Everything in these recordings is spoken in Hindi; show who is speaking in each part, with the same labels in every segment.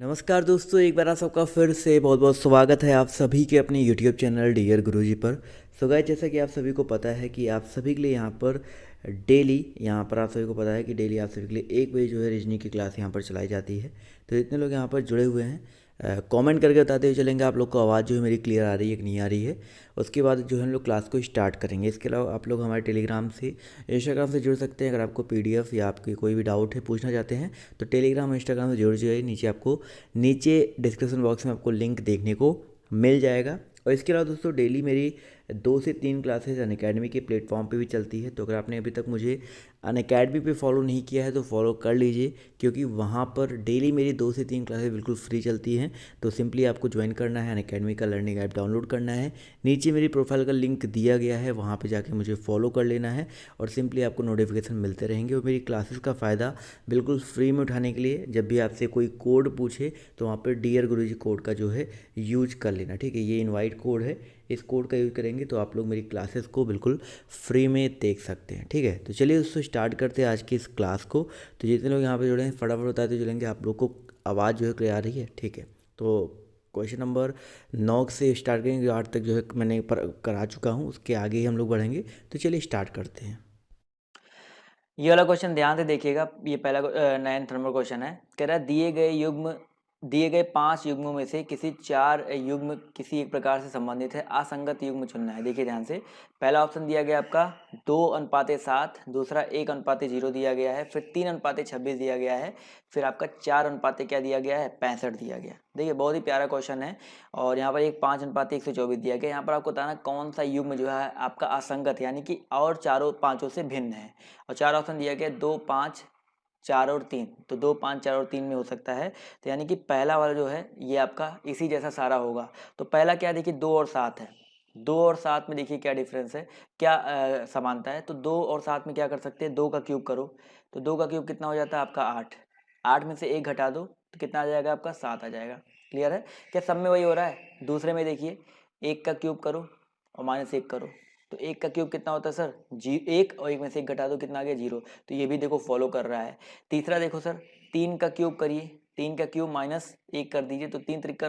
Speaker 1: नमस्कार दोस्तों, एक बार आप सबका फिर से बहुत बहुत स्वागत है आप सभी के अपने YouTube चैनल डियर गुरुजी पर। सो गाइस, जैसा कि आप सभी को पता है कि आप सभी के लिए यहाँ पर डेली आप सभी को पता है कि डेली आप सभी के लिए 1 बजे जो है रीजनिंग की क्लास यहाँ पर चलाई जाती है। तो इतने लोग यहाँ पर जुड़े हुए हैं। कमेंट करके बताते हुए चलेंगे आप लोग को आवाज़ जो है मेरी क्लियर आ रही है कि नहीं आ रही है। उसके बाद जो है हम लोग क्लास को स्टार्ट करेंगे। इसके अलावा आप लोग हमारे टेलीग्राम से, इंस्टाग्राम से जुड़ सकते हैं। अगर आपको PDF या आपकी कोई भी डाउट है पूछना चाहते हैं तो टेलीग्राम इंस्टाग्राम से जुड़ जाइए। नीचे डिस्क्रिप्शन बॉक्स में आपको लिंक देखने को मिल जाएगा। और इसके अलावा दोस्तों डेली मेरी 2 से 3 क्लासेस अनअकैडमी के प्लेटफॉर्म पे भी चलती है। तो अगर आपने अभी तक मुझे अनअकैडमी पे फॉलो नहीं किया है तो फॉलो कर लीजिए, क्योंकि वहाँ पर डेली मेरी 2 से 3 क्लासेस बिल्कुल फ्री चलती हैं। तो सिंपली आपको ज्वाइन करना है, अनअकैडमी का लर्निंग ऐप डाउनलोड करना है। नीचे मेरी प्रोफाइल का लिंक दिया गया है, वहाँ पर जाके मुझे फॉलो कर लेना है और सिंपली आपको नोटिफिकेशन मिलते रहेंगे। और मेरी क्लासेस का फ़ायदा बिल्कुल फ्री में उठाने के लिए जब भी आपसे कोई कोड पूछे तो वहाँ पर डियर गुरुजी कोड का जो है यूज कर लेना, ठीक है। ये इनवाइट कोड है, इस कोड का यूज़ करेंगे तो आप लोग मेरी क्लासेस को बिल्कुल फ्री में देख सकते हैं, ठीक है। तो चलिए दोस्तों स्टार्ट करते हैं आज की इस क्लास को। तो जितने लोग यहाँ पे जुड़े हैं फटाफट बताते चलेंगे आप लोग को आवाज़ जो है क्लियर आ रही है, ठीक है। तो क्वेश्चन नंबर 9 से स्टार्ट करेंगे, जो 8 तक जो है मैंने करा चुका हूँ, उसके आगे ही हम लोग बढ़ेंगे। तो चलिए स्टार्ट करते हैं।
Speaker 2: ये वाला क्वेश्चन ध्यान से देखिएगा। ये पहला 9th नंबर क्वेश्चन है। कह रहा है दिए गए 5 युग्मों में से किसी 4 युग्म किसी एक प्रकार से संबंधित है, असंगत युग्म चुनना है। देखिए ध्यान से, पहला ऑप्शन दिया गया आपका 2:7, दूसरा 1:0 दिया गया है, फिर 3:26 दिया गया है, फिर आपका 4 क्या दिया गया है, 65 दिया गया। देखिए बहुत ही प्यारा क्वेश्चन है। और यहाँ पर एक 5:124 दिया गया। यहाँ पर आपको बताना कौन सा युग्म जो है आपका असंगत यानी कि और चारों पांचों से भिन्न है। और 4 ऑप्शन दिया गया 2, 5, 4 और 3। तो 2, 5, 4 और 3 में हो सकता है। तो यानी कि पहला वाला जो है ये आपका इसी जैसा सारा होगा। तो पहला क्या, देखिए 2 और 7 है। 2 और 7 में देखिए क्या डिफरेंस है, क्या समानता है। तो 2 और 7 में क्या कर सकते हैं, 2 का क्यूब करो। तो 2 का क्यूब कितना हो जाता है आपका 8। 8 में से 1 घटा दो तो कितना आ जाएगा आपका 7 आ जाएगा। क्लियर है, क्या सब में वही हो रहा है। दूसरे में देखिए 1 का क्यूब करो और -1 करो। तो 1 का क्यूब कितना होता है सर, 1, और 1 में से 1 घटा दो कितना आ गया 0। तो ये भी देखो फॉलो कर रहा है। तीसरा देखो सर, 3 का क्यूब करिए। 3 का क्यूब -1 कर दीजिए। तो 3 त्रिका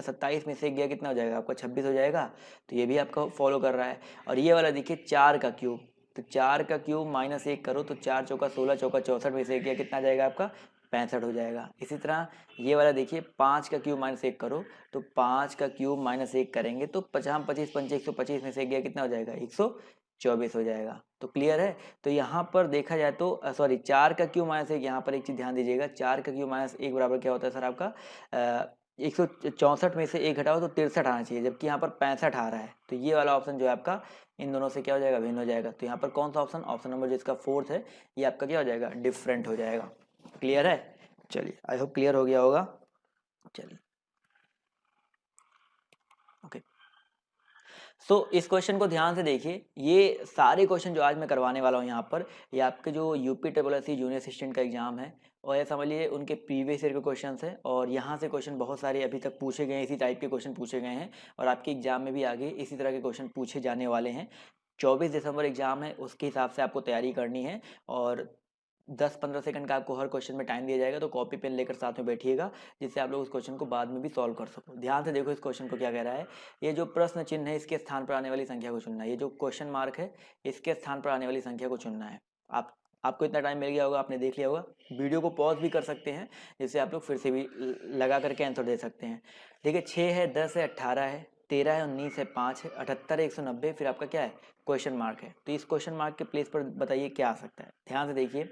Speaker 2: 27 में से 1 गया कितना हो जाएगा आपका 26 हो जाएगा। तो ये भी आपका फॉलो कर रहा है। और ये वाला देखिए 4 का क्यूब। तो 4 का क्यूब -1 करो तो 4 चौका 16, चौका 64 में से 1 गया कितना आ जाएगा आपका 65 हो जाएगा। इसी तरह ये वाला देखिए 5 का क्यूब -1 करो। तो 5 का क्यूब -1 करेंगे तो 50, 25, 125 में से गया कितना हो जाएगा 124 हो जाएगा। तो क्लियर है। तो यहाँ पर देखा जाए तो सॉरी 4 का क्यूब -1, यहाँ पर एक चीज़ ध्यान दीजिएगा, 4 का क्यूब -1 बराबर क्या होता है सर आपका 164 में से 1 घटाओ तो 63 आना चाहिए, जबकि यहाँ पर 65 आ रहा है। तो ये वाला ऑप्शन जो है आपका इन दोनों से क्या हो जाएगा, भिन्न हो जाएगा। तो यहाँ पर कौन सा ऑप्शन, ऑप्शन नंबर जो इसका 4th है, ये आपका क्या हो जाएगा, डिफरेंट हो जाएगा। क्लियर है। चलिए आई होप क्लियर हो गया होगा। चलिए ओके। सो इस क्वेश्चन को ध्यान से देखिए। ये सारे क्वेश्चन जो आज मैं करवाने वाला हूँ यहाँ पर, ये आपके जो UPSSC जूनियर असिस्टेंट का एग्जाम है, और ये समझ लीजिए उनके प्रीवियस ईयर के क्वेश्चन है। और यहाँ से क्वेश्चन बहुत सारे अभी तक पूछे गए हैं, इसी टाइप के क्वेश्चन पूछे गए हैं। और आपके एग्जाम में भी आगे इसी तरह के क्वेश्चन पूछे जाने वाले हैं। 24 दिसंबर एग्जाम है, उसके हिसाब से आपको तैयारी करनी है। और 10-15 सेकंड का आपको हर क्वेश्चन में टाइम दिया जाएगा। तो कॉपी पेन लेकर साथ में बैठिएगा, जिससे आप लोग उस क्वेश्चन को बाद में भी सॉल्व कर सको। ध्यान से देखो इस क्वेश्चन को क्या कह रहा है। ये जो प्रश्न चिन्ह है इसके स्थान पर आने वाली संख्या को चुनना है। ये जो क्वेश्चन मार्क है इसके स्थान पर आने वाली संख्या को चुनना है। आपको इतना टाइम मिल गया होगा, आपने देख लिया होगा। वीडियो को पॉज भी कर सकते हैं, जिससे आप लोग फिर से भी लगा करके आंसर दे सकते हैं। देखिए 6 है, 10 है, 18 है, 13 है, 19 है, 5 है, 78 है, 190, फिर आपका क्या है क्वेश्चन मार्क है। तो इस क्वेश्चन मार्क के प्लेस पर बताइए क्या आ सकता है। ध्यान से देखिए,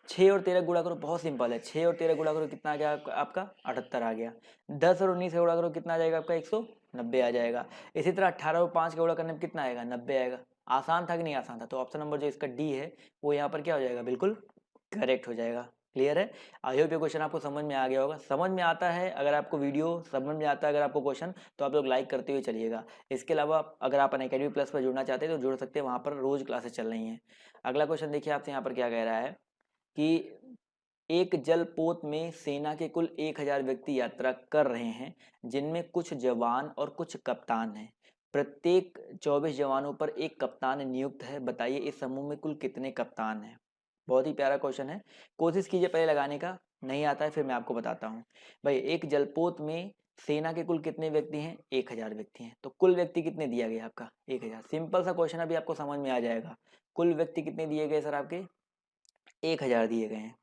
Speaker 2: 6 और 13 गुणा करो, बहुत सिंपल है। 6 और 13 गुणा करो कितना आ गया आपका 78 आ गया। 10 और 19 से गुणा करो कितना आ जाएगा आपका 190 आ जाएगा। इसी तरह 18 और 5 का गुणा करने में कितना आएगा 90 आएगा। आसान था कि नहीं आसान था। तो ऑप्शन नंबर जो इसका डी है वो यहाँ पर क्या हो जाएगा, बिल्कुल करेक्ट हो जाएगा। क्लियर है। आई होप ये क्वेश्चन आपको समझ में आ गया होगा। समझ में आता है अगर आपको वीडियो समझ में आता है, अगर आपको क्वेश्चन, तो आप लोग लाइक करते हुए चलिएगा। इसके अलावा अगर आप अनअकैडमी प्लस पर जुड़ना चाहते हैं तो जुड़ सकते हैं, वहाँ पर रोज क्लासेस चल रही हैं। अगला क्वेश्चन देखिए आपसे यहाँ पर क्या कह रहा है कि एक जलपोत में सेना के कुल 1000 व्यक्ति यात्रा कर रहे हैं, जिनमें कुछ जवान और कुछ कप्तान हैं। प्रत्येक 24 जवानों पर एक कप्तान नियुक्त है। बताइए इस समूह में कुल कितने कप्तान हैं। बहुत ही प्यारा क्वेश्चन है। कोशिश कीजिए पहले लगाने का। नहीं आता है फिर मैं आपको बताता हूँ। भाई एक जलपोत में सेना के कुल कितने व्यक्ति हैं? 1000 व्यक्ति हैं। तो कुल व्यक्ति कितने दिया गया आपका? 1000। सिंपल सा क्वेश्चन अभी आपको समझ में आ जाएगा। कुल व्यक्ति कितने दिए गए सर आपके? 1000 दिए गए हैं।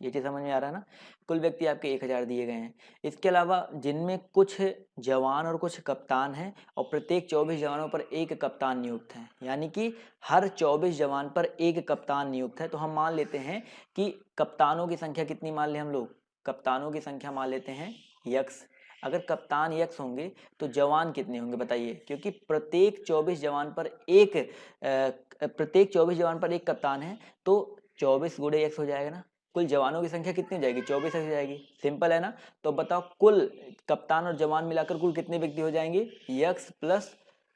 Speaker 2: ये चीज़ समझ में आ रहा है ना? कुल व्यक्ति आपके 1000 दिए गए हैं। इसके अलावा जिनमें कुछ जवान और कुछ कप्तान हैं और प्रत्येक 24 जवानों पर एक कप्तान नियुक्त है, यानी कि हर 24 जवान पर एक कप्तान नियुक्त है। तो हम मान लेते हैं कि कप्तानों की संख्या कितनी मान लें हम लोग? कप्तानों की संख्या मान लेते हैं यक्स। अगर कप्तान यक्स होंगे तो जवान कितने होंगे बताइए? क्योंकि प्रत्येक 24 जवान पर एक कप्तान है, तो 24 गुणे एक्स हो जाएगा ना। कुल जवानों की संख्या कितनी हो जाएगी? 24 एक्स हो जाएगी। सिंपल है ना? तो बताओ कुल कप्तान और जवान मिलाकर कुल कितने व्यक्ति हो जाएंगे? यक्स प्लस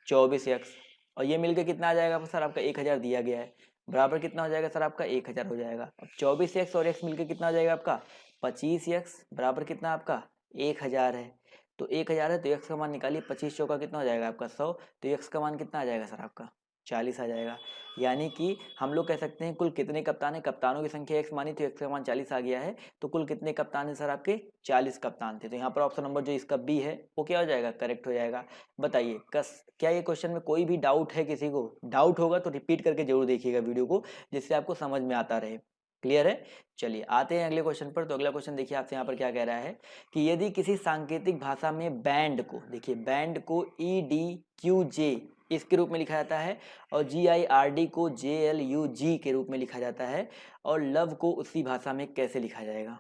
Speaker 2: 24 यक्स, और ये मिलकर कितना आ जाएगा सर आपका? 1000 दिया गया है, बराबर कितना हो जाएगा सर आपका? 1000 हो जाएगा। अब 24 एक्स और एक्स मिलकर कितना हो जाएगा आपका? 25 एक्स, बराबर कितना आपका? 1000 है। तो 1000 है तो एक्स का मान निकालिए, 25 चौका कितना हो जाएगा आपका? 100। तो एक्स का मान कितना आ जाएगा सर आपका? 40 आ जाएगा। यानी कि हम लोग कह सकते हैं कुल कितने कप्तान हैं? कप्तानों की संख्या एक्स मानी तो एक्स का मान 40 आ गया है। तो कुल कितने कप्तान हैं सर आपके? 40 कप्तान थे। तो यहाँ पर ऑप्शन नंबर जो इसका बी है वो क्या हो जाएगा? करेक्ट हो जाएगा। बताइए क्या ये क्वेश्चन में कोई भी डाउट है? किसी को डाउट होगा तो रिपीट करके जरूर देखिएगा वीडियो को, जिससे आपको समझ में आता रहे। क्लियर है? चलिए आते हैं अगले क्वेश्चन पर। तो अगला क्वेश्चन देखिए आपसे यहाँ पर क्या कह रहा है कि यदि किसी सांकेतिक भाषा में बैंड को, देखिए बैंड को EDQJ इसके रूप में लिखा जाता है, और GIRD को JLUG के रूप में लिखा जाता है, और लव को उसी भाषा में कैसे लिखा जाएगा?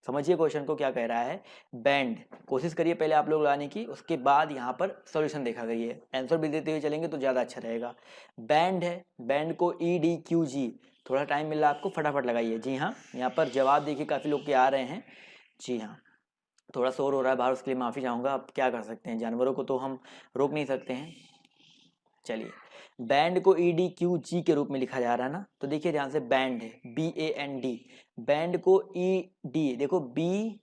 Speaker 2: समझिए क्वेश्चन को क्या कह रहा है। बैंड, कोशिश करिए पहले आप लोग लाने की, उसके बाद यहाँ पर सॉल्यूशन देखा करिए। आंसर भी देते हुए चलेंगे तो ज़्यादा अच्छा रहेगा। बैंड है, बैंड को EDQG, थोड़ा टाइम मिल रहा है आपको, फटाफट लगाइए। जी हाँ, यहाँ पर जवाब देखिए काफ़ी लोग के आ रहे हैं। जी हाँ, थोड़ा शोर हो रहा है बाहर, उसके लिए माफ़ी चाहूँगा। अब क्या कर सकते हैं, जानवरों को तो हम रोक नहीं सकते हैं। चलिए, बैंड को EDQG के रूप में लिखा जा रहा है ना, तो देखिए ध्यान से, बैंड है BAND, बैंड को देखो BAND,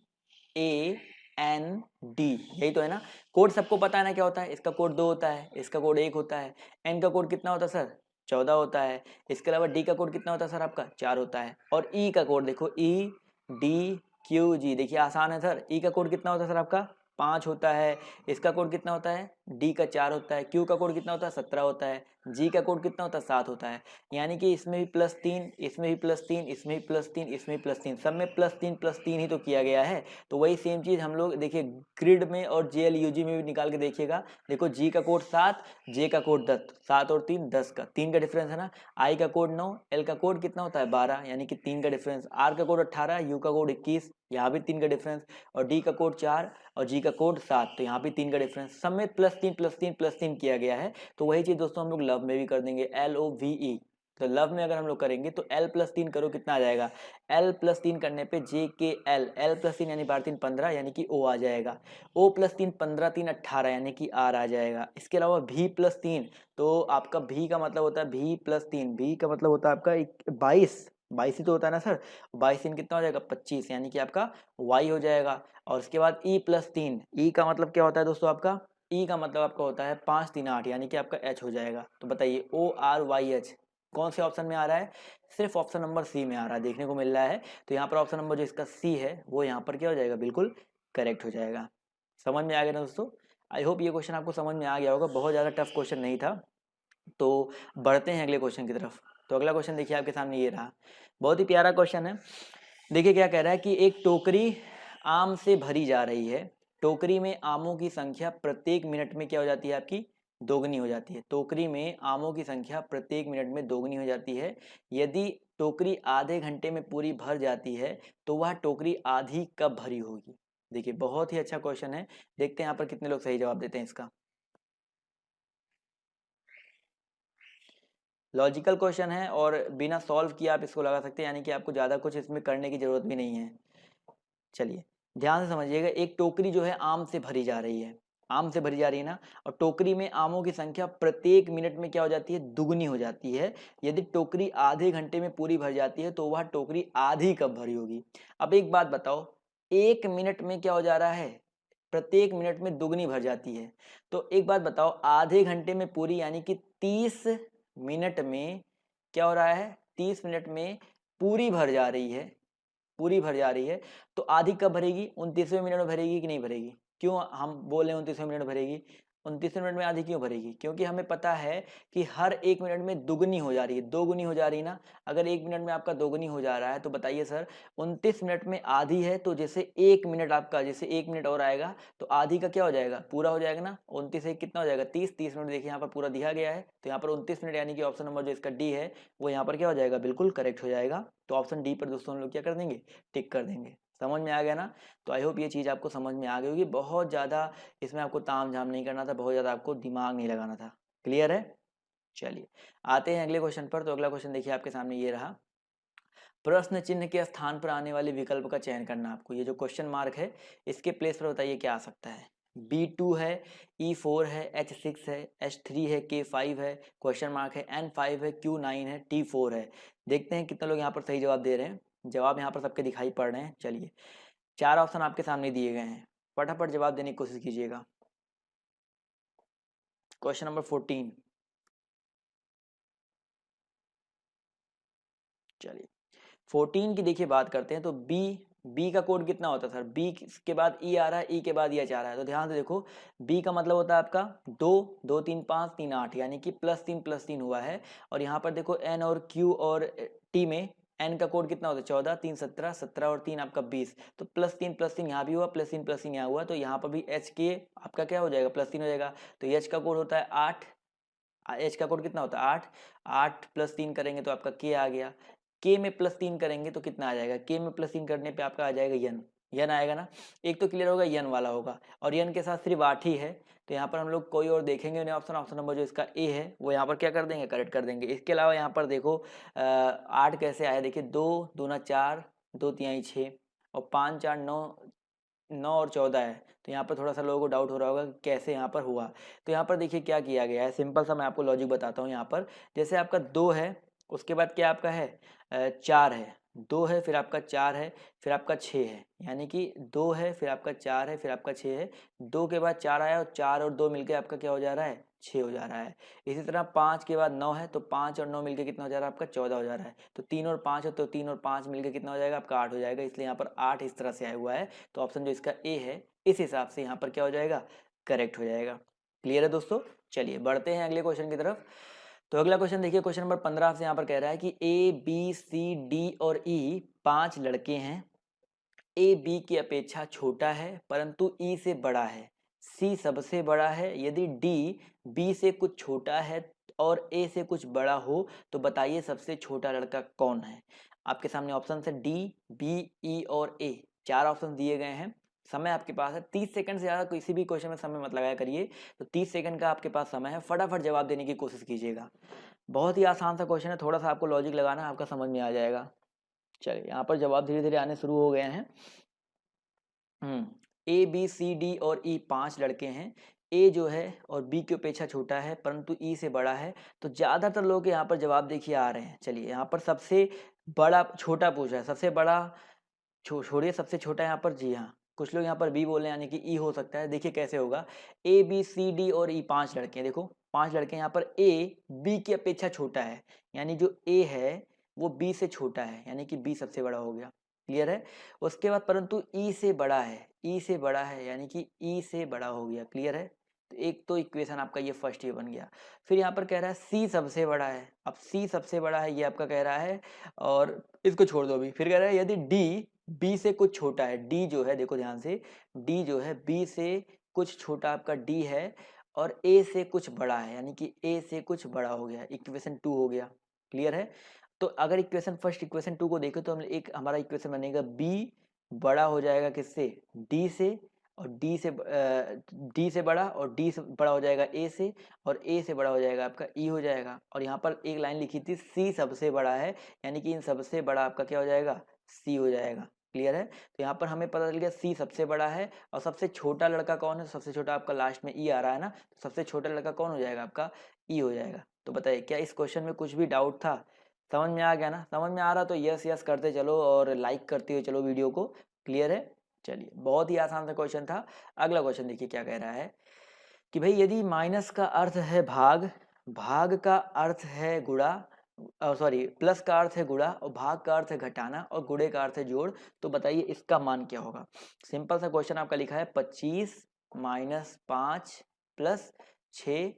Speaker 2: यही तो है ना। कोड सबको पता है ना क्या होता है? इसका कोड 2 होता है, इसका कोड 1 होता है। N का कोड कितना होता है सर? 14 होता है। इसके अलावा D का कोड कितना होता है सर आपका? 4 होता है। और E का कोड देखो, EDQG, देखिए आसान है सर। E का कोड कितना होता है सर आपका? 5 होता है। इसका कोड कितना होता है? D का 4 होता है। Q का कोड कितना होता है? 17 होता है। G का कोड कितना होता है? 7 होता है। यानी कि इसमें भी +3, इसमें भी +3, इसमें भी +3, इसमें भी +3, सब में +3 ही तो किया गया है। तो वही सेम चीज़ हम लोग देखिए ग्रिड में और JLUG में भी निकाल के देखिएगा। देखो G का कोड 7, J का कोड 10, 7 और 3 10 का, 3 का डिफरेंस है ना। I का कोड 9, L का कोड कितना होता है? 12, यानी कि 3 का डिफरेंस। R का कोड 18, U का कोड 21, यहाँ भी 3 का डिफरेंस। और D का कोड 4 और G का कोड 7, तो यहाँ भी 3 का डिफरेंस। सब में +3 किया गया है। तो वही चीज़ दोस्तों हम लोग लव में भी कर देंगे, LOVE। तो लव में अगर हम लोग करेंगे तो L+3 करो, कितना आ जाएगा? L+3 करने पे JKL, L+3 यानी 12 15, यानी कि O आ जाएगा। O+3 15 3 18, यानी कि R आ जाएगा। इसके अलावा V+3, तो आपका V का मतलब होता है V+3, V का मतलब होता है आपका 22 ही तो होता है ना सर। 22 कितना हो जाएगा? 25, यानी कि आपका Y हो जाएगा। और उसके बाद E+3, E का मतलब क्या होता है दोस्तों आपका? E का मतलब आपका होता है 5 3 8, यानी कि आपका H हो जाएगा। तो बताइए ORYH कौन से ऑप्शन में आ रहा है? सिर्फ ऑप्शन नंबर सी में आ रहा है, देखने को मिल रहा है। तो यहाँ पर ऑप्शन नंबर जो इसका सी है वो यहाँ पर क्या हो जाएगा? बिल्कुल करेक्ट हो जाएगा। समझ में आ गया ना दोस्तों? आई होप ये क्वेश्चन आपको समझ में आ गया होगा, बहुत ज़्यादा टफ क्वेश्चन नहीं था। तो बढ़ते हैं अगले क्वेश्चन की तरफ। तो अगला क्वेश्चन देखिए आपके सामने ये रहा, बहुत ही प्यारा क्वेश्चन है। देखिए क्या कह रहा है कि एक टोकरी आम से भरी जा रही है। टोकरी में आमों की संख्या प्रत्येक मिनट में क्या हो जाती है आपकी? दोगुनी हो जाती है। टोकरी में आमों की संख्या प्रत्येक मिनट में दोगुनी हो जाती है। यदि टोकरी आधे घंटे में पूरी भर जाती है तो वह टोकरी आधी कब भरी होगी? देखिए बहुत ही अच्छा क्वेश्चन है, देखते हैं यहाँ पर कितने लोग सही जवाब देते हैं इसका। लॉजिकल क्वेश्चन है और बिना सॉल्व किए आप इसको लगा सकते हैं, यानी कि आपको ज़्यादा कुछ इसमें करने की ज़रूरत भी नहीं है। चलिए ध्यान से समझिएगा, एक टोकरी जो है आम से भरी जा रही है, आम से भरी जा रही है ना, और टोकरी में आमों की संख्या प्रत्येक मिनट में क्या हो जाती है? दुगनी हो जाती है। यदि टोकरी आधे घंटे में पूरी भर जाती है तो वह टोकरी आधी कब भरी होगी? अब एक बात बताओ, एक मिनट में क्या हो जा रहा है? प्रत्येक मिनट में दुगनी भर जाती है। तो एक बात बताओ, आधे घंटे में पूरी यानी कि 30 मिनट में क्या हो रहा है? 30 मिनट में पूरी भर जा रही है, पूरी भर जा रही है, तो आधी कब भरेगी? 29वें मिनट में भरेगी कि नहीं भरेगी? क्यों हम बोल रहे हैं 29वें मिनट भरेगी? 29वें मिनट में आधी क्यों भरेगी? क्योंकि हमें पता है कि हर 1 मिनट में दुगनी हो जा रही है, दोगुनी हो जा रही है ना। अगर 1 मिनट में आपका दोगुनी हो जा रहा है तो बताइए सर, 29 मिनट में आधी है तो जैसे 1 मिनट आपका, जैसे 1 मिनट और आएगा तो आधी का क्या हो जाएगा? पूरा हो जाएगा ना। 29 एक कितना हो जाएगा? 30। 30 मिनट देखिए यहाँ पर पूरा दिया गया है, तो यहाँ पर 29 मिनट यानी कि ऑप्शन नंबर जो इसका डी है वो यहाँ पर क्या हो जाएगा? बिल्कुल करेक्ट हो जाएगा। तो ऑप्शन डी पर दोस्तों हम लोग क्या कर देंगे? टिक कर देंगे। समझ में आ गया ना? तो आई होप ये चीज़ आपको समझ में आ गई होगी। बहुत ज़्यादा इसमें आपको ताम झाम नहीं करना था, बहुत ज़्यादा आपको दिमाग नहीं लगाना था। क्लियर है? चलिए आते हैं अगले क्वेश्चन पर। तो अगला क्वेश्चन देखिए आपके सामने ये रहा, प्रश्न चिन्ह के स्थान पर आने वाले विकल्प का चयन करना आपको। ये जो क्वेश्चन मार्क है इसके प्लेस पर बताइए क्या आ सकता है? B2 है, E4 है, H6 है, H3 है, K5 है, क्वेश्चन मार्क है, N5 है, Q9 है, T4 है। देखते हैं कितने लोग यहाँ पर सही जवाब दे रहे हैं। जवाब यहाँ पर सबके दिखाई पड़ रहे हैं। चलिए 4 ऑप्शन आपके सामने दिए गए हैं, फटाफट जवाब देने की कोशिश कीजिएगा। Question number 14। चलिए 14 की देखिए बात करते हैं तो बी का कोड कितना होता है सर? बी के बाद ई आ रहा है, ई के बाद एच आ रहा है, तो ध्यान से देखो बी का मतलब होता है आपका 2, 2 3 5 3 8 यानी कि +3 हुआ है। और यहाँ पर देखो एन और क्यू और टी में एन का कोड कितना होता है? 14, 3 17, 17 और 3 आपका 20, तो +3 यहाँ भी हुआ, +3 यहाँ हुआ, तो यहाँ पर भी एच के आपका क्या हो जाएगा? +3 हो जाएगा। तो एच का कोड होता है 8, एच का कोड कितना होता है? 8, 8 +3 करेंगे तो आपका के आ गया। के में +3 करेंगे तो कितना आ जाएगा? के में +3 करने पे आपका आ जाएगा यन, यन आएगा ना। एक तो क्लियर होगा, यन वाला होगा, और यन के साथ सिर्फ 8 ही है, तो यहाँ पर हम लोग कोई और देखेंगे नहीं ऑप्शन। ऑप्शन नंबर जो इसका ए है वो यहाँ पर क्या कर देंगे? करेक्ट कर देंगे। इसके अलावा यहाँ पर देखो 8 कैसे आया? देखिए 2 दूना 4, 2 तिहाई 6 और 5 4 9, 9 और 14 है। तो यहाँ पर थोड़ा सा लोगों को डाउट हो रहा होगा कि कैसे यहाँ पर हुआ। तो यहाँ पर देखिए क्या किया गया है, सिंपल सा मैं आपको लॉजिक बताता हूँ। यहाँ पर जैसे आपका 2 है, उसके बाद क्या आपका है? 4 है, 2 है, फिर आपका 4 है, फिर आपका 6 है, यानी कि 2 है, फिर आपका 4 है, फिर आपका 6 है, 2 के बाद 4 आया और 4 और 2 मिलके आपका क्या हो जा रहा है? 6 हो जा रहा है। इसी तरह 5 के बाद 9 है, तो 5 और 9 मिलके कितना हो जा रहा है? आपका 14 हो जा रहा है। तो 3 और 5 है, तो 3 और 5 मिलके कितना हो जाएगा? आपका 8 हो जाएगा। इसलिए यहाँ पर 8 इस तरह से आया हुआ है, तो ऑप्शन जो इसका ए है इस हिसाब से यहाँ पर क्या हो जाएगा? करेक्ट हो जाएगा। क्लियर है दोस्तों? चलिए बढ़ते हैं अगले क्वेश्चन की तरफ। तो अगला क्वेश्चन देखिए, क्वेश्चन नंबर 15 आपसे यहाँ पर कह रहा है कि ए बी सी डी और ई 5 लड़के हैं। ए बी की अपेक्षा छोटा है परंतु ई से बड़ा है, सी सबसे बड़ा है। यदि डी बी से कुछ छोटा है और ए से कुछ बड़ा हो तो बताइए सबसे छोटा लड़का कौन है? आपके सामने ऑप्शन है डी, बी, ई और ए। 4 ऑप्शन दिए गए हैं। समय आपके पास है 30 सेकंड से ज़्यादा किसी भी क्वेश्चन में समय मत लगाया करिए। तो 30 सेकंड का आपके पास समय है, फटाफट जवाब देने की कोशिश कीजिएगा। बहुत ही आसान सा क्वेश्चन है, थोड़ा सा आपको लॉजिक लगाना है, आपका समझ में आ जाएगा। चलिए यहाँ पर जवाब धीरे धीरे आने शुरू हो गए हैं। ए बी सी डी और ई 5 लड़के हैं। ए जो है और बी की अपेक्षा छोटा है परंतु ई से बड़ा है। तो ज़्यादातर लोग यहाँ पर जवाब देखिए आ रहे हैं। चलिए यहाँ पर सबसे बड़ा छोटा पूछा है, सबसे बड़ा छोड़िए, सबसे छोटा यहाँ पर, जी हाँ, कुछ लोग यहाँ पर बी बोल रहे हैं यानी कि ई हो सकता है। देखिए कैसे होगा, ए बी सी डी और ई 5 लड़के हैं। देखो 5 लड़के यहाँ पर, ए बी की अपेक्षा छोटा है, यानी जो ए है वो बी से छोटा है, यानी कि बी सबसे बड़ा हो गया। क्लियर है? उसके बाद परंतु ई से बड़ा है, ई से बड़ा है यानी कि ई से बड़ा हो गया। क्लियर है? तो एक तो इक्वेशन आपका ये फर्स्ट ये बन गया। फिर यहाँ पर कह रहा है सी सबसे बड़ा है। अब सी सबसे बड़ा है ये आपका कह रहा है, और इसको छोड़ दो अभी। फिर कह रहा है यदि डी बी से कुछ छोटा है, डी जो है देखो ध्यान से, डी जो है बी से कुछ छोटा आपका डी है और ए से कुछ बड़ा है, यानी कि ए से कुछ बड़ा हो गया। इक्वेशन 2 हो गया। क्लियर है? तो अगर इक्वेशन फर्स्ट इक्वेशन 2 को देखें तो हम एक हमारा इक्वेशन बनेगा बी बड़ा हो जाएगा किससे? डी से, और डी से बड़ा, और डी से बड़ा हो जाएगा ए से, और ए से बड़ा हो जाएगा आपका ई हो जाएगा। और यहाँ पर एक लाइन लिखी थी सी सबसे बड़ा है, यानी कि इन सबसे बड़ा आपका क्या हो जाएगा? सी हो जाएगा। क्लियर है? तो यहाँ पर हमें पता चल गया सी सबसे बड़ा है, और सबसे छोटा लड़का कौन है? सबसे छोटा आपका लास्ट में ई आ रहा है ना, तो सबसे छोटा लड़का कौन हो जाएगा? आपका ई हो जाएगा। तो बताइए क्या इस क्वेश्चन में कुछ भी डाउट था? समझ में आ गया ना? समझ में आ रहा तो यस यस करते चलो और लाइक करते हुए चलो वीडियो को। क्लियर है? चलिए बहुत ही आसान सा क्वेश्चन था। अगला क्वेश्चन देखिए क्या कह रहा है कि भाई यदि माइनस का अर्थ है भाग, भाग का अर्थ है गुणा, सॉरी, प्लस का अर्थ है गुणा और भाग का अर्थ है घटाना और गुणे का अर्थ है जोड़। तो बताइए इसका मान क्या होगा। सिंपल सा क्वेश्चन आपका लिखा है 25 माइनस 5 प्लस 6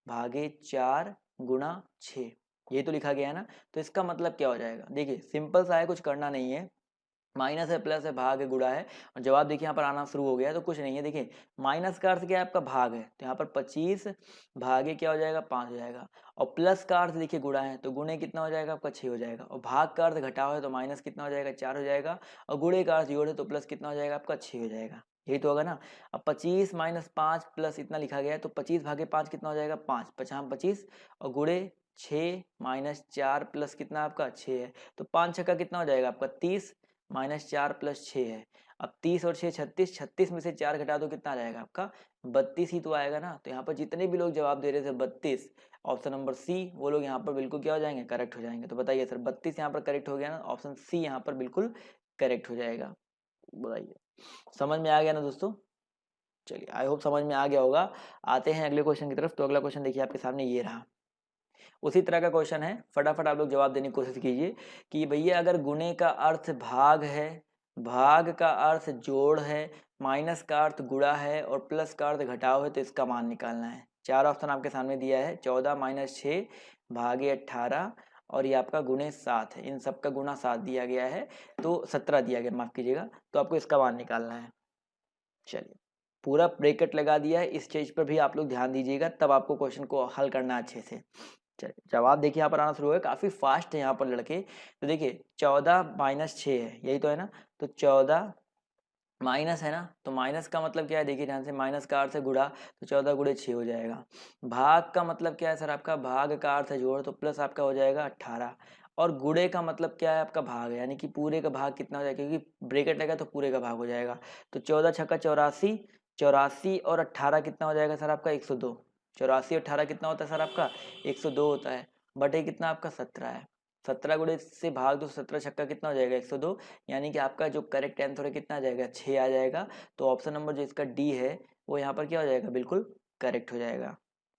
Speaker 2: भागे 4 गुणा 6, ये तो लिखा गया है ना। तो इसका मतलब क्या हो जाएगा, देखिए सिंपल सा है, कुछ करना नहीं है, माइनस है प्लस है भाग है गुणा है और जवाब देखिए यहाँ पर आना शुरू हो गया है। तो कुछ नहीं है, देखिए माइनस का अर्थ क्या है आपका भाग है, तो यहाँ पर 25 भागे क्या हो जाएगा 5 हो जाएगा, और प्लस का अर्थ देखिए गुणा है, तो गुणे कितना हो जाएगा आपका 6 हो जाएगा, और भाग का अर्थ घटाओ है तो माइनस कितना हो जाएगा 4 हो जाएगा, और गुणे का अर्थ जोड़ है तो प्लस कितना हो जाएगा आपका 6 हो जाएगा। यही तो होगा ना। अब 25 माइनस 5 प्लस इतना लिखा गया है, तो 25 भागे 5 कितना हो जाएगा 5, 5 25 और गुणे 6 माइनस 4 प्लस कितना आपका 6 है, तो 5 छक्का कितना हो जाएगा आपका 30 माइनस 4 प्लस 6 है। अब 30 और 6 36, 36 में से 4 घटा दो कितना आ जाएगा आपका 32 ही तो आएगा ना। तो यहाँ पर जितने भी लोग जवाब दे रहे थे 32, ऑप्शन नंबर सी, वो लोग यहाँ पर बिल्कुल क्या हो जाएंगे, करेक्ट हो जाएंगे। तो बताइए सर 32 यहाँ पर करेक्ट हो गया ना, ऑप्शन सी यहाँ पर बिल्कुल करेक्ट हो जाएगा। बताइए समझ में आ गया ना दोस्तों। चलिए आई होप समझ में आ गया होगा। आते हैं अगले क्वेश्चन की तरफ। तो अगला क्वेश्चन देखिए आपके सामने ये रहा, उसी तरह का क्वेश्चन है, फटाफट आप लोग जवाब देने की कोशिश कीजिए कि भैया अगर गुणे का अर्थ भाग है, भाग का अर्थ जोड़ है, माइनस का अर्थ गुणा है और प्लस का अर्थ घटाव है, तो इसका मान निकालना है। चार ऑप्शन आपके सामने दिया है, 14 माइनस 6 भागे 18 और ये आपका गुणे 7 है, इन सब का गुणा 7 दिया गया है, तो 17 दिया गया, माफ कीजिएगा। तो आपको इसका मान निकालना है। चलिए पूरा ब्रैकेट लगा दिया है, इस चीज पर भी आप लोग ध्यान दीजिएगा, तब आपको क्वेश्चन को हल करना अच्छे से। चलिए जवाब देखिए यहाँ पर आना शुरू है, काफी फास्ट है यहाँ पर लड़के। तो देखिए 14 माइनस 6 है, यही तो है ना। तो 14 माइनस है ना, तो माइनस का मतलब क्या है, देखिए ध्यान से, माइनस का अर्थ है गुणा, तो 14 गुणे 6 हो जाएगा। भाग का मतलब क्या है सर आपका, भाग का अर्थ है जोड़, तो प्लस आपका हो जाएगा 18, और गुणे का मतलब क्या है आपका भाग है, यानी कि पूरे का भाग कितना हो जाएगा, क्योंकि ब्रेकेट लगा तो पूरे का भाग हो जाएगा। तो 14 छक्का 84, 84 और 18 कितना हो जाएगा सर आपका 102, 84 18 कितना होता है सर आपका 102 होता है, बटे कितना आपका 17 है, 17 गुणे से भाग दो, 17 छक्का कितना हो जाएगा 102, यानी कि आपका जो करेक्ट आंसर है कितना आ जाएगा 6 आ जाएगा। तो ऑप्शन नंबर जो इसका डी है वो यहाँ पर क्या हो जाएगा, बिल्कुल करेक्ट हो जाएगा।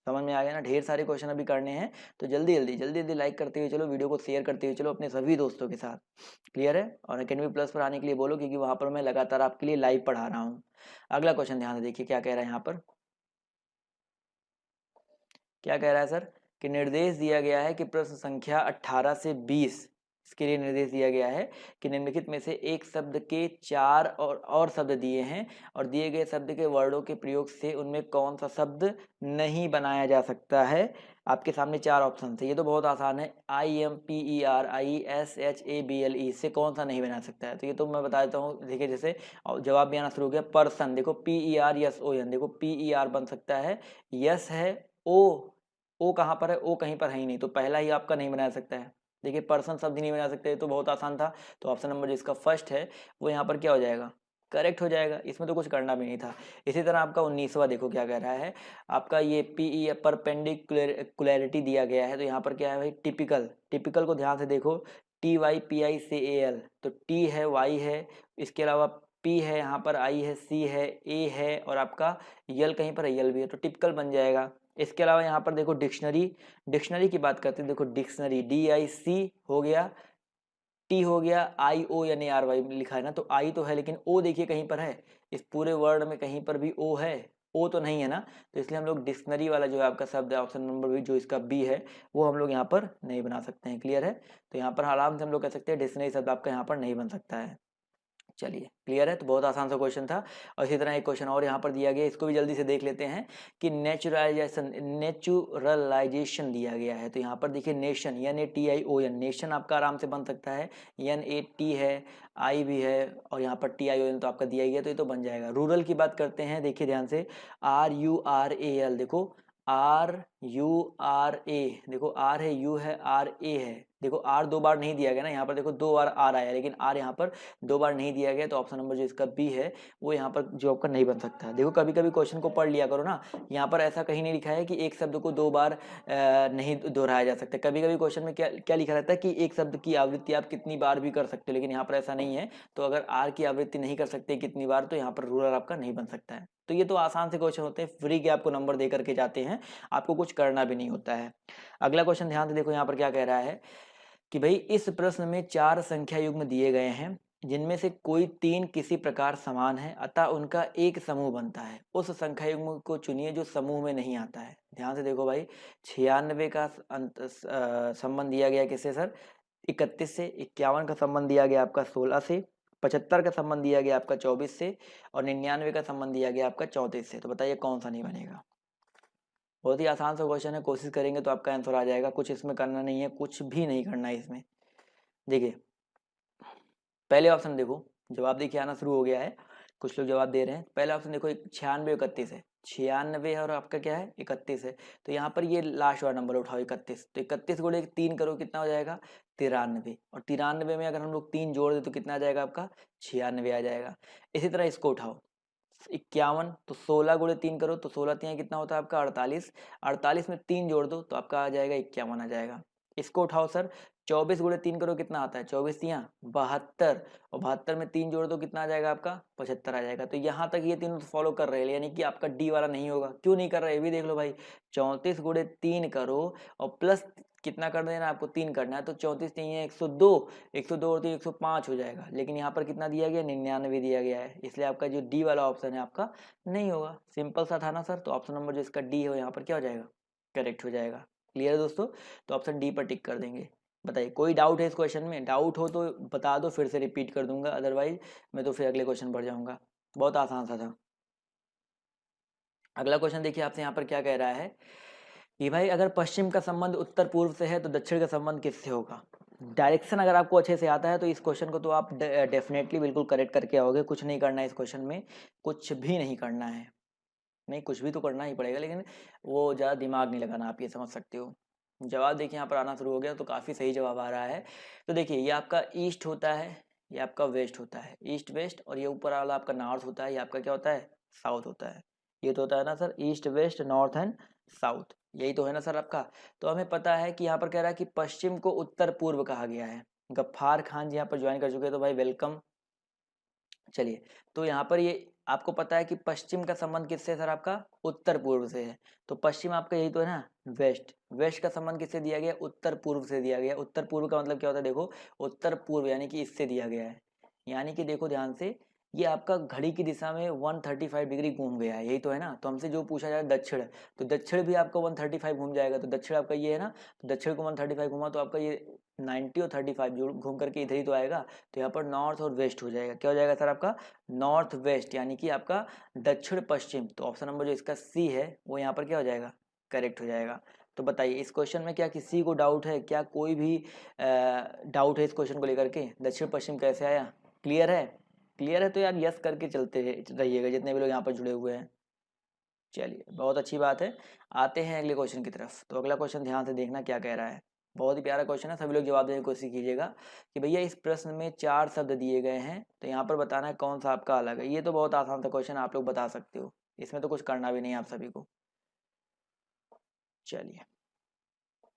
Speaker 2: समझ में आ गया ना। ढेर सारे क्वेश्चन अभी करने हैं, तो जल्दी जल्दी जल्दी जल्दी लाइक करते हुए चलो, वीडियो को शेयर करते हुए चलो अपने सभी दोस्तों के साथ। क्लियर है। और अकेडमी प्लस पर आने के लिए बोलो, क्योंकि वहां पर मैं लगातार आपके लिए लाइव पढ़ा रहा हूँ। अगला क्वेश्चन ध्यान से देखिए क्या कह रहा है यहाँ पर, क्या कह रहा है सर कि निर्देश दिया गया है कि प्रश्न संख्या 18 से 20, इसके लिए निर्देश दिया गया है कि निम्नलिखित में से एक शब्द के 4 और शब्द दिए हैं और दिए गए शब्द के वर्णों के प्रयोग से उनमें कौन सा शब्द नहीं बनाया जा सकता है। आपके सामने 4 ऑप्शन है, ये तो बहुत आसान है, IMPERISHABLE से कौन सा नहीं बना सकता है। तो ये तो मैं बता देता हूँ, देखिए जैसे जवाब भी आना शुरू हो गया। पर्सन देखो PERSON, देखो PER बन सकता है, यस है, ओ कहाँ पर है, ओ कहीं पर है ही नहीं, तो पहला ही आपका नहीं बना सकता है। देखिए पर्सन शब्द ही नहीं बना सकते, तो बहुत आसान था। तो ऑप्शन नंबर जो इसका फर्स्ट है वो यहाँ पर क्या हो जाएगा, करेक्ट हो जाएगा, इसमें तो कुछ करना भी नहीं था। इसी तरह आपका 19वां देखो क्या कह रहा है, आपका ये पीई परपेंडिकुलरिटी दिया गया है, तो यहाँ पर क्या है भाई, टिपिकल, टिपिकल को ध्यान से देखो, TYPICAL, तो टी है, वाई है, इसके अलावा पी है, यहाँ पर आई है, सी है, ए है और आपका यल कहीं पर यल भी है, तो टिपिकल बन जाएगा। इसके अलावा यहाँ पर देखो डिक्शनरी, डिक्शनरी की बात करते हैं, देखो डिक्शनरी DIC हो गया, टी हो गया, IONARY लिखा है ना, तो आई तो है लेकिन ओ देखिए कहीं पर है, इस पूरे वर्ड में कहीं पर भी ओ है, ओ तो नहीं है ना। तो इसलिए हम लोग डिक्शनरी वाला जो है आपका शब्द है, ऑप्शन नंबर भी जो इसका बी है, वो हम लोग यहाँ पर नहीं बना सकते हैं। क्लियर है। तो यहाँ पर आराम से हम लोग कह सकते हैं डिक्शनरी शब्द आपका यहाँ पर नहीं बन सकता है। चलिए क्लियर है। तो बहुत आसान सा क्वेश्चन था। और इसी तरह एक क्वेश्चन और यहाँ पर दिया गया, इसको भी जल्दी से देख लेते हैं कि नेचुरलाइजेशन दिया गया है। तो यहाँ पर देखिए नेशन, NATION, नेशन आपका आराम से बन सकता है, NAT है, आई भी है और यहाँ पर TION तो आपका दिया गया, तो ये तो बन जाएगा। रूरल की बात करते हैं, देखिए ध्यान से, RURAL, देखो RURA, देखो R है, U है, RA है, देखो आर 2 बार नहीं दिया गया ना, यहाँ पर देखो 2 बार आर आया, लेकिन आर यहाँ पर 2 बार नहीं दिया गया, तो ऑप्शन नंबर जो इसका बी है वो यहाँ पर जो आपका नहीं बन सकता है। देखो कभी कभी क्वेश्चन को पढ़ लिया करो ना, यहाँ पर ऐसा कहीं नहीं लिखा है कि एक शब्द को 2 बार नहीं दोहराया जा सकता। कभी कभी क्वेश्चन में क्या क्या लिखा रहता है कि एक शब्द की आवृत्ति आप कितनी बार भी कर सकते हो, लेकिन यहाँ पर ऐसा नहीं है। तो अगर आर की आवृत्ति नहीं कर सकते कितनी बार, तो यहाँ पर रूलर आपका नहीं बन सकता है। तो ये तो आसान से क्वेश्चन होते हैं, फ्री के आपको नंबर दे करके जाते हैं, आपको कुछ करना भी नहीं होता है। अगला क्वेश्चन ध्यान से देखो, यहाँ पर क्या कह रहा है कि भाई इस प्रश्न में 4 संख्या युग्म दिए गए हैं जिनमें से कोई 3 किसी प्रकार समान है, अतः उनका एक समूह बनता है। उस संख्या युग्म को चुनिए जो समूह में नहीं आता है। ध्यान से देखो भाई, 96 का संबंध दिया गया किससे सर, 31 से, 51 का संबंध दिया गया आपका 16 से, 75 का संबंध दिया गया आपका 24 से, और 99 का संबंध दिया गया आपका 34 से। तो बताइए कौन सा नहीं बनेगा। बहुत ही आसान सा क्वेश्चन है, कोशिश करेंगे तो आपका आंसर आ जाएगा। कुछ इसमें करना नहीं है, कुछ भी नहीं करना है इसमें। देखिए पहले ऑप्शन देखो, जवाब देखिए आना शुरू हो गया है, कुछ लोग जवाब दे रहे हैं। पहला ऑप्शन देखो 96 31 है, 96 और आपका क्या है 31 है, तो यहाँ पर ये लास्ट वाला नंबर उठाओ 31, तो 31 गुणे 3 करो कितना हो जाएगा 93, और 93 में अगर हम लोग 3 जोड़ दे तो कितना आ जाएगा आपका 96 आ जाएगा। इसी तरह इसको उठाओ 51, तो 16 गुणे 3 करो तो 16 3 कितना होता है आपका 48, 48 में 3 जोड़ दो तो आपका आ जाएगा 51 आ जाएगा। इसको उठाओ सर 24 गुणे 3 करो कितना आता है 24 3 72, और 72 में 3 जोड़ दो कितना आ जाएगा आपका 75 आ जाएगा। तो यहाँ तक ये तीनों फॉलो कर रहे हैं, यानी कि आपका डी वाला नहीं होगा। क्यों नहीं कर रहे ये भी देख लो भाई, 34 गुणे 3 करो और प्लस कितना कर देना आपको 3 करना है, तो 34 3 है 102, 102 और 3 105 हो जाएगा। लेकिन यहाँ पर कितना दिया गया 99 दिया गया है, इसलिए आपका जो डी वाला ऑप्शन है आपका नहीं होगा। सिंपल सा था ना सर, तो ऑप्शन नंबर जो इसका डी है यहाँ पर क्या हो जाएगा करेक्ट हो जाएगा। क्लियर है दोस्तों, तो ऑप्शन डी पर टिक कर देंगे। बताइए कोई डाउट है इस क्वेश्चन में, डाउट हो तो बता दो, फिर से रिपीट कर दूंगा, अदरवाइज मैं तो फिर अगले क्वेश्चन बढ़ जाऊंगा। बहुत आसान सा था। अगला क्वेश्चन देखिए आपसे यहाँ पर क्या कह रहा है कि भाई अगर पश्चिम का संबंध उत्तर पूर्व से है तो दक्षिण का संबंध किससे होगा। डायरेक्शन अगर आपको अच्छे से आता है तो इस क्वेश्चन को तो आप डेफिनेटली बिल्कुल करेक्ट करके आओगे। कुछ नहीं करना है इस क्वेश्चन में, कुछ भी नहीं करना है, नहीं कुछ भी तो करना ही पड़ेगा, लेकिन वो ज़्यादा दिमाग नहीं लगाना, आप ये समझ सकते हो। जवाब देखिए यहाँ पर आना शुरू हो गया, तो काफ़ी सही जवाब आ रहा है। तो देखिए ये आपका ईस्ट होता है, ये आपका वेस्ट होता है, ईस्ट वेस्ट, और ये ऊपर वाला आपका नॉर्थ होता है, ये आपका क्या होता है साउथ होता है। ये तो होता है ना sir east west north and south, यही तो है ना सर आपका। तो हमें पता है कि यहाँ पर कह रहा है कि पश्चिम को उत्तर पूर्व कहा गया है। गफ्फार खान जी यहाँ पर ज्वाइन कर चुके हैं, तो भाई वेलकम। चलिए, तो यहाँ पर ये आपको पता है कि पश्चिम का संबंध किससे है सर आपका उत्तर पूर्व से है। तो पश्चिम आपका यही तो है ना वेस्ट, वेस्ट का संबंध किससे दिया गया उत्तर पूर्व से दिया गया। उत्तर पूर्व का मतलब क्या होता है देखो, उत्तर पूर्व यानी कि इससे दिया गया है, यानी कि देखो ध्यान से ये आपका घड़ी की दिशा में 135 डिग्री घूम गया है, यही तो है ना। तो हमसे जो पूछा जाए दक्षिण, तो दक्षिण भी आपका 135 घूम जाएगा, तो दक्षिण आपका ये है ना, तो दक्षिण को 135 घुमा तो आपका ये 90 और 35 जोड़ घूम करके इधर ही तो आएगा। तो यहाँ पर नॉर्थ और वेस्ट हो जाएगा, क्या हो जाएगा सर आपका नॉर्थ वेस्ट, यानी कि आपका दक्षिण पश्चिम। तो ऑप्शन नंबर जो इसका सी है वो यहाँ पर क्या हो जाएगा करेक्ट हो जाएगा। तो बताइए इस क्वेश्चन में क्या किसी को डाउट है, क्या कोई भी डाउट है इस क्वेश्चन को लेकर के, दक्षिण पश्चिम कैसे आया, क्लियर है। क्लियर है तो यार यस करके चलते रहिएगा जितने भी लोग यहाँ पर जुड़े हुए हैं। चलिए बहुत अच्छी बात है, आते हैं अगले क्वेश्चन की तरफ। तो अगला क्वेश्चन ध्यान से देखना क्या कह रहा है, बहुत ही प्यारा क्वेश्चन है, सभी लोग जवाब देने की कोशिश कीजिएगा कि भैया इस प्रश्न में 4 शब्द दिए गए हैं, तो यहाँ पर बताना है कौन सा आपका अलग है। ये तो बहुत आसान सा क्वेश्चन, आप लोग बता सकते हो, इसमें तो कुछ करना भी नहीं है आप सभी को। चलिए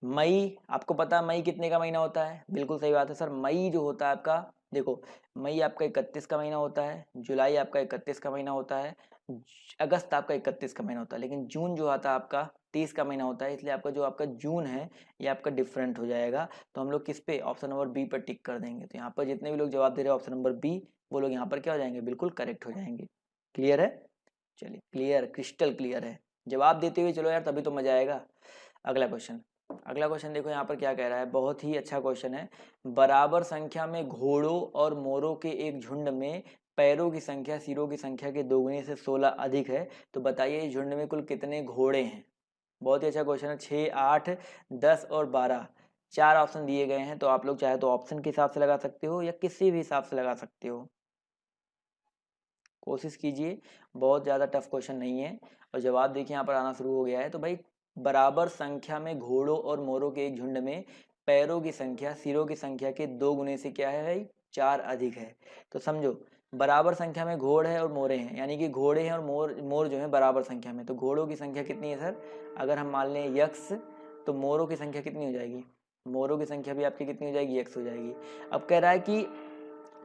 Speaker 2: मई, आपको पता है मई कितने का महीना होता है, बिल्कुल सही बात है सर। मई जो होता है आपका, देखो मई आपका 31 का महीना होता है, जुलाई आपका 31 का महीना होता है, अगस्त आपका 31 का महीना होता है, लेकिन जून जो आता है आपका 30 का महीना होता है, इसलिए आपका जो आपका जून है ये आपका डिफरेंट हो जाएगा। तो हम लोग किस पे ऑप्शन नंबर बी पर टिक कर देंगे। तो यहाँ पर जितने भी लोग जवाब दे रहे हैं ऑप्शन नंबर बी, वो लोग यहाँ पर क्या हो जाएंगे बिल्कुल करेक्ट हो जाएंगे। क्लियर है, चलिए क्लियर क्रिस्टल क्लियर है, जवाब देते हुए चलो यार तभी तो मजा आएगा। अगला क्वेश्चन, अगला क्वेश्चन देखो यहाँ पर क्या कह रहा है, बहुत ही अच्छा क्वेश्चन है। बराबर संख्या में घोड़ों और मोरों के एक झुंड में पैरों की संख्या सिरों की संख्या के दोगुने से 16 अधिक है, तो बताइए इस झुंड में कुल कितने घोड़े हैं। बहुत ही अच्छा क्वेश्चन है, 6 8 10 और 12, 4 ऑप्शन दिए गए हैं। तो आप लोग चाहे तो ऑप्शन के हिसाब से लगा सकते हो या किसी भी हिसाब से लगा सकते हो, कोशिश कीजिए, बहुत ज़्यादा टफ क्वेश्चन नहीं है। और जवाब देखिए यहाँ पर आना शुरू हो गया है। तो भाई बराबर संख्या में घोड़ों और मोरों के एक झुंड में पैरों की संख्या सिरों की संख्या के 2 गुने से क्या है भाई 4 अधिक है। तो समझो बराबर संख्या में घोड़ है और मोरे हैं, यानी कि घोड़े हैं और मोर जो है बराबर संख्या में, तो घोड़ों की संख्या कितनी है सर, अगर हम मान लें यक्स, तो मोरों की संख्या कितनी हो जाएगी, मोरों की संख्या भी आपकी कितनी हो जाएगी, यक्स हो जाएगी। अब कह रहा है कि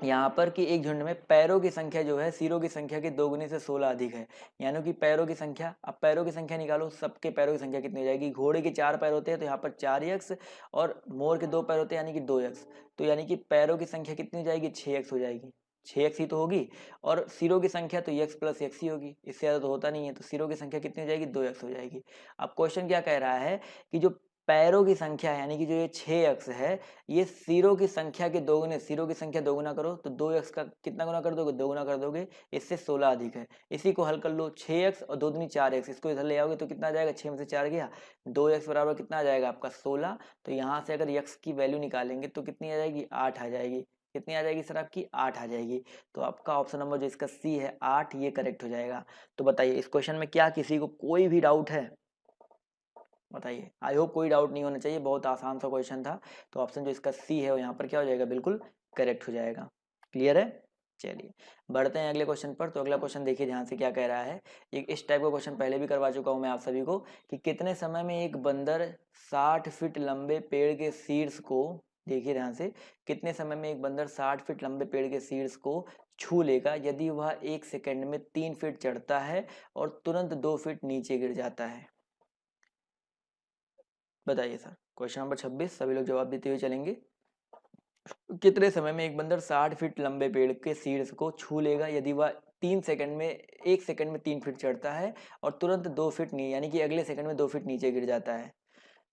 Speaker 2: यहाँ पर कि एक झुंड में पैरों की संख्या जो है सिरों की संख्या के 2 गुने से 16 अधिक है, यानी कि पैरों की संख्या, अब पैरों की संख्या निकालो, सबके पैरों की संख्या कितनी हो जाएगी, घोड़े के 4 पैर होते हैं तो यहाँ पर 4 यक्स, और मोर के 2 पैर होते हैं यानी कि 2 यक्स, तो यानी कि पैरों की संख्या कितनी हो जाएगी, 6 यक्स हो जाएगी, 6 यक्स ही तो होगी, और सिरों की संख्या तो यक्स प्लस यक्स ही होगी, इससे ज़्यादा तो होता नहीं है, तो सिरों की संख्या कितनी हो जाएगी, 2 यक्स हो जाएगी। अब क्वेश्चन क्या कह रहा है कि जो पैरों की संख्या यानी कि जो ये 6 अक्स है, ये सिरों की संख्या के 2 गुने, सिरों की संख्या 2 गुना करो तो 2 अक्स का कितना गुना कर दोगे, 2 गुना कर दोगे, इससे 16 अधिक है। इसी को हल कर लो, 6 अक्स और 2 दूनी 4 अक्स, इसको इधर ले आओगे तो कितना आ जाएगा, 6 में से 4 गया, 2 अक्स बराबर कितना आ जाएगा आपका 16, तो यहाँ से अगर यक्स की वैल्यू निकालेंगे तो कितनी आ जाएगी, 8 आ जाएगी, कितनी आ जाएगी सर आपकी, 8 आ जाएगी। तो आपका ऑप्शन नंबर जो इसका सी है 8, ये करेक्ट हो जाएगा। तो बताइए इस क्वेश्चन में क्या किसी को कोई भी डाउट है, बताइए। आई होप कोई डाउट नहीं होना चाहिए, बहुत आसान सा क्वेश्चन था। तो ऑप्शन जो इसका सी है वो यहाँ पर क्या हो जाएगा, बिल्कुल करेक्ट हो जाएगा। क्लियर है, चलिए बढ़ते हैं अगले क्वेश्चन पर। तो अगला क्वेश्चन देखिए ध्यान से क्या कह रहा है, एक इस टाइप का क्वेश्चन पहले भी करवा चुका हूँ मैं आप सभी को, कि कितने समय में एक बंदर 60 फीट लंबे पेड़ के शीर्ष को, देखिए ध्यान से, कितने समय में एक बंदर 60 फीट लंबे पेड़ के शीर्ष को छू लेगा यदि वह 1 सेकंड में 3 फीट चढ़ता है और तुरंत 2 फीट नीचे गिर जाता है। बताइए सर, क्वेश्चन नंबर 26, सभी लोग जवाब देते हुए चलेंगे। कितने समय में एक बंदर 60 फीट लंबे पेड़ के शीर्ष को छू लेगा यदि वह 1 सेकंड में 3 फीट चढ़ता है और तुरंत 2 फीट नी यानी कि अगले सेकंड में 2 फीट नीचे गिर जाता है।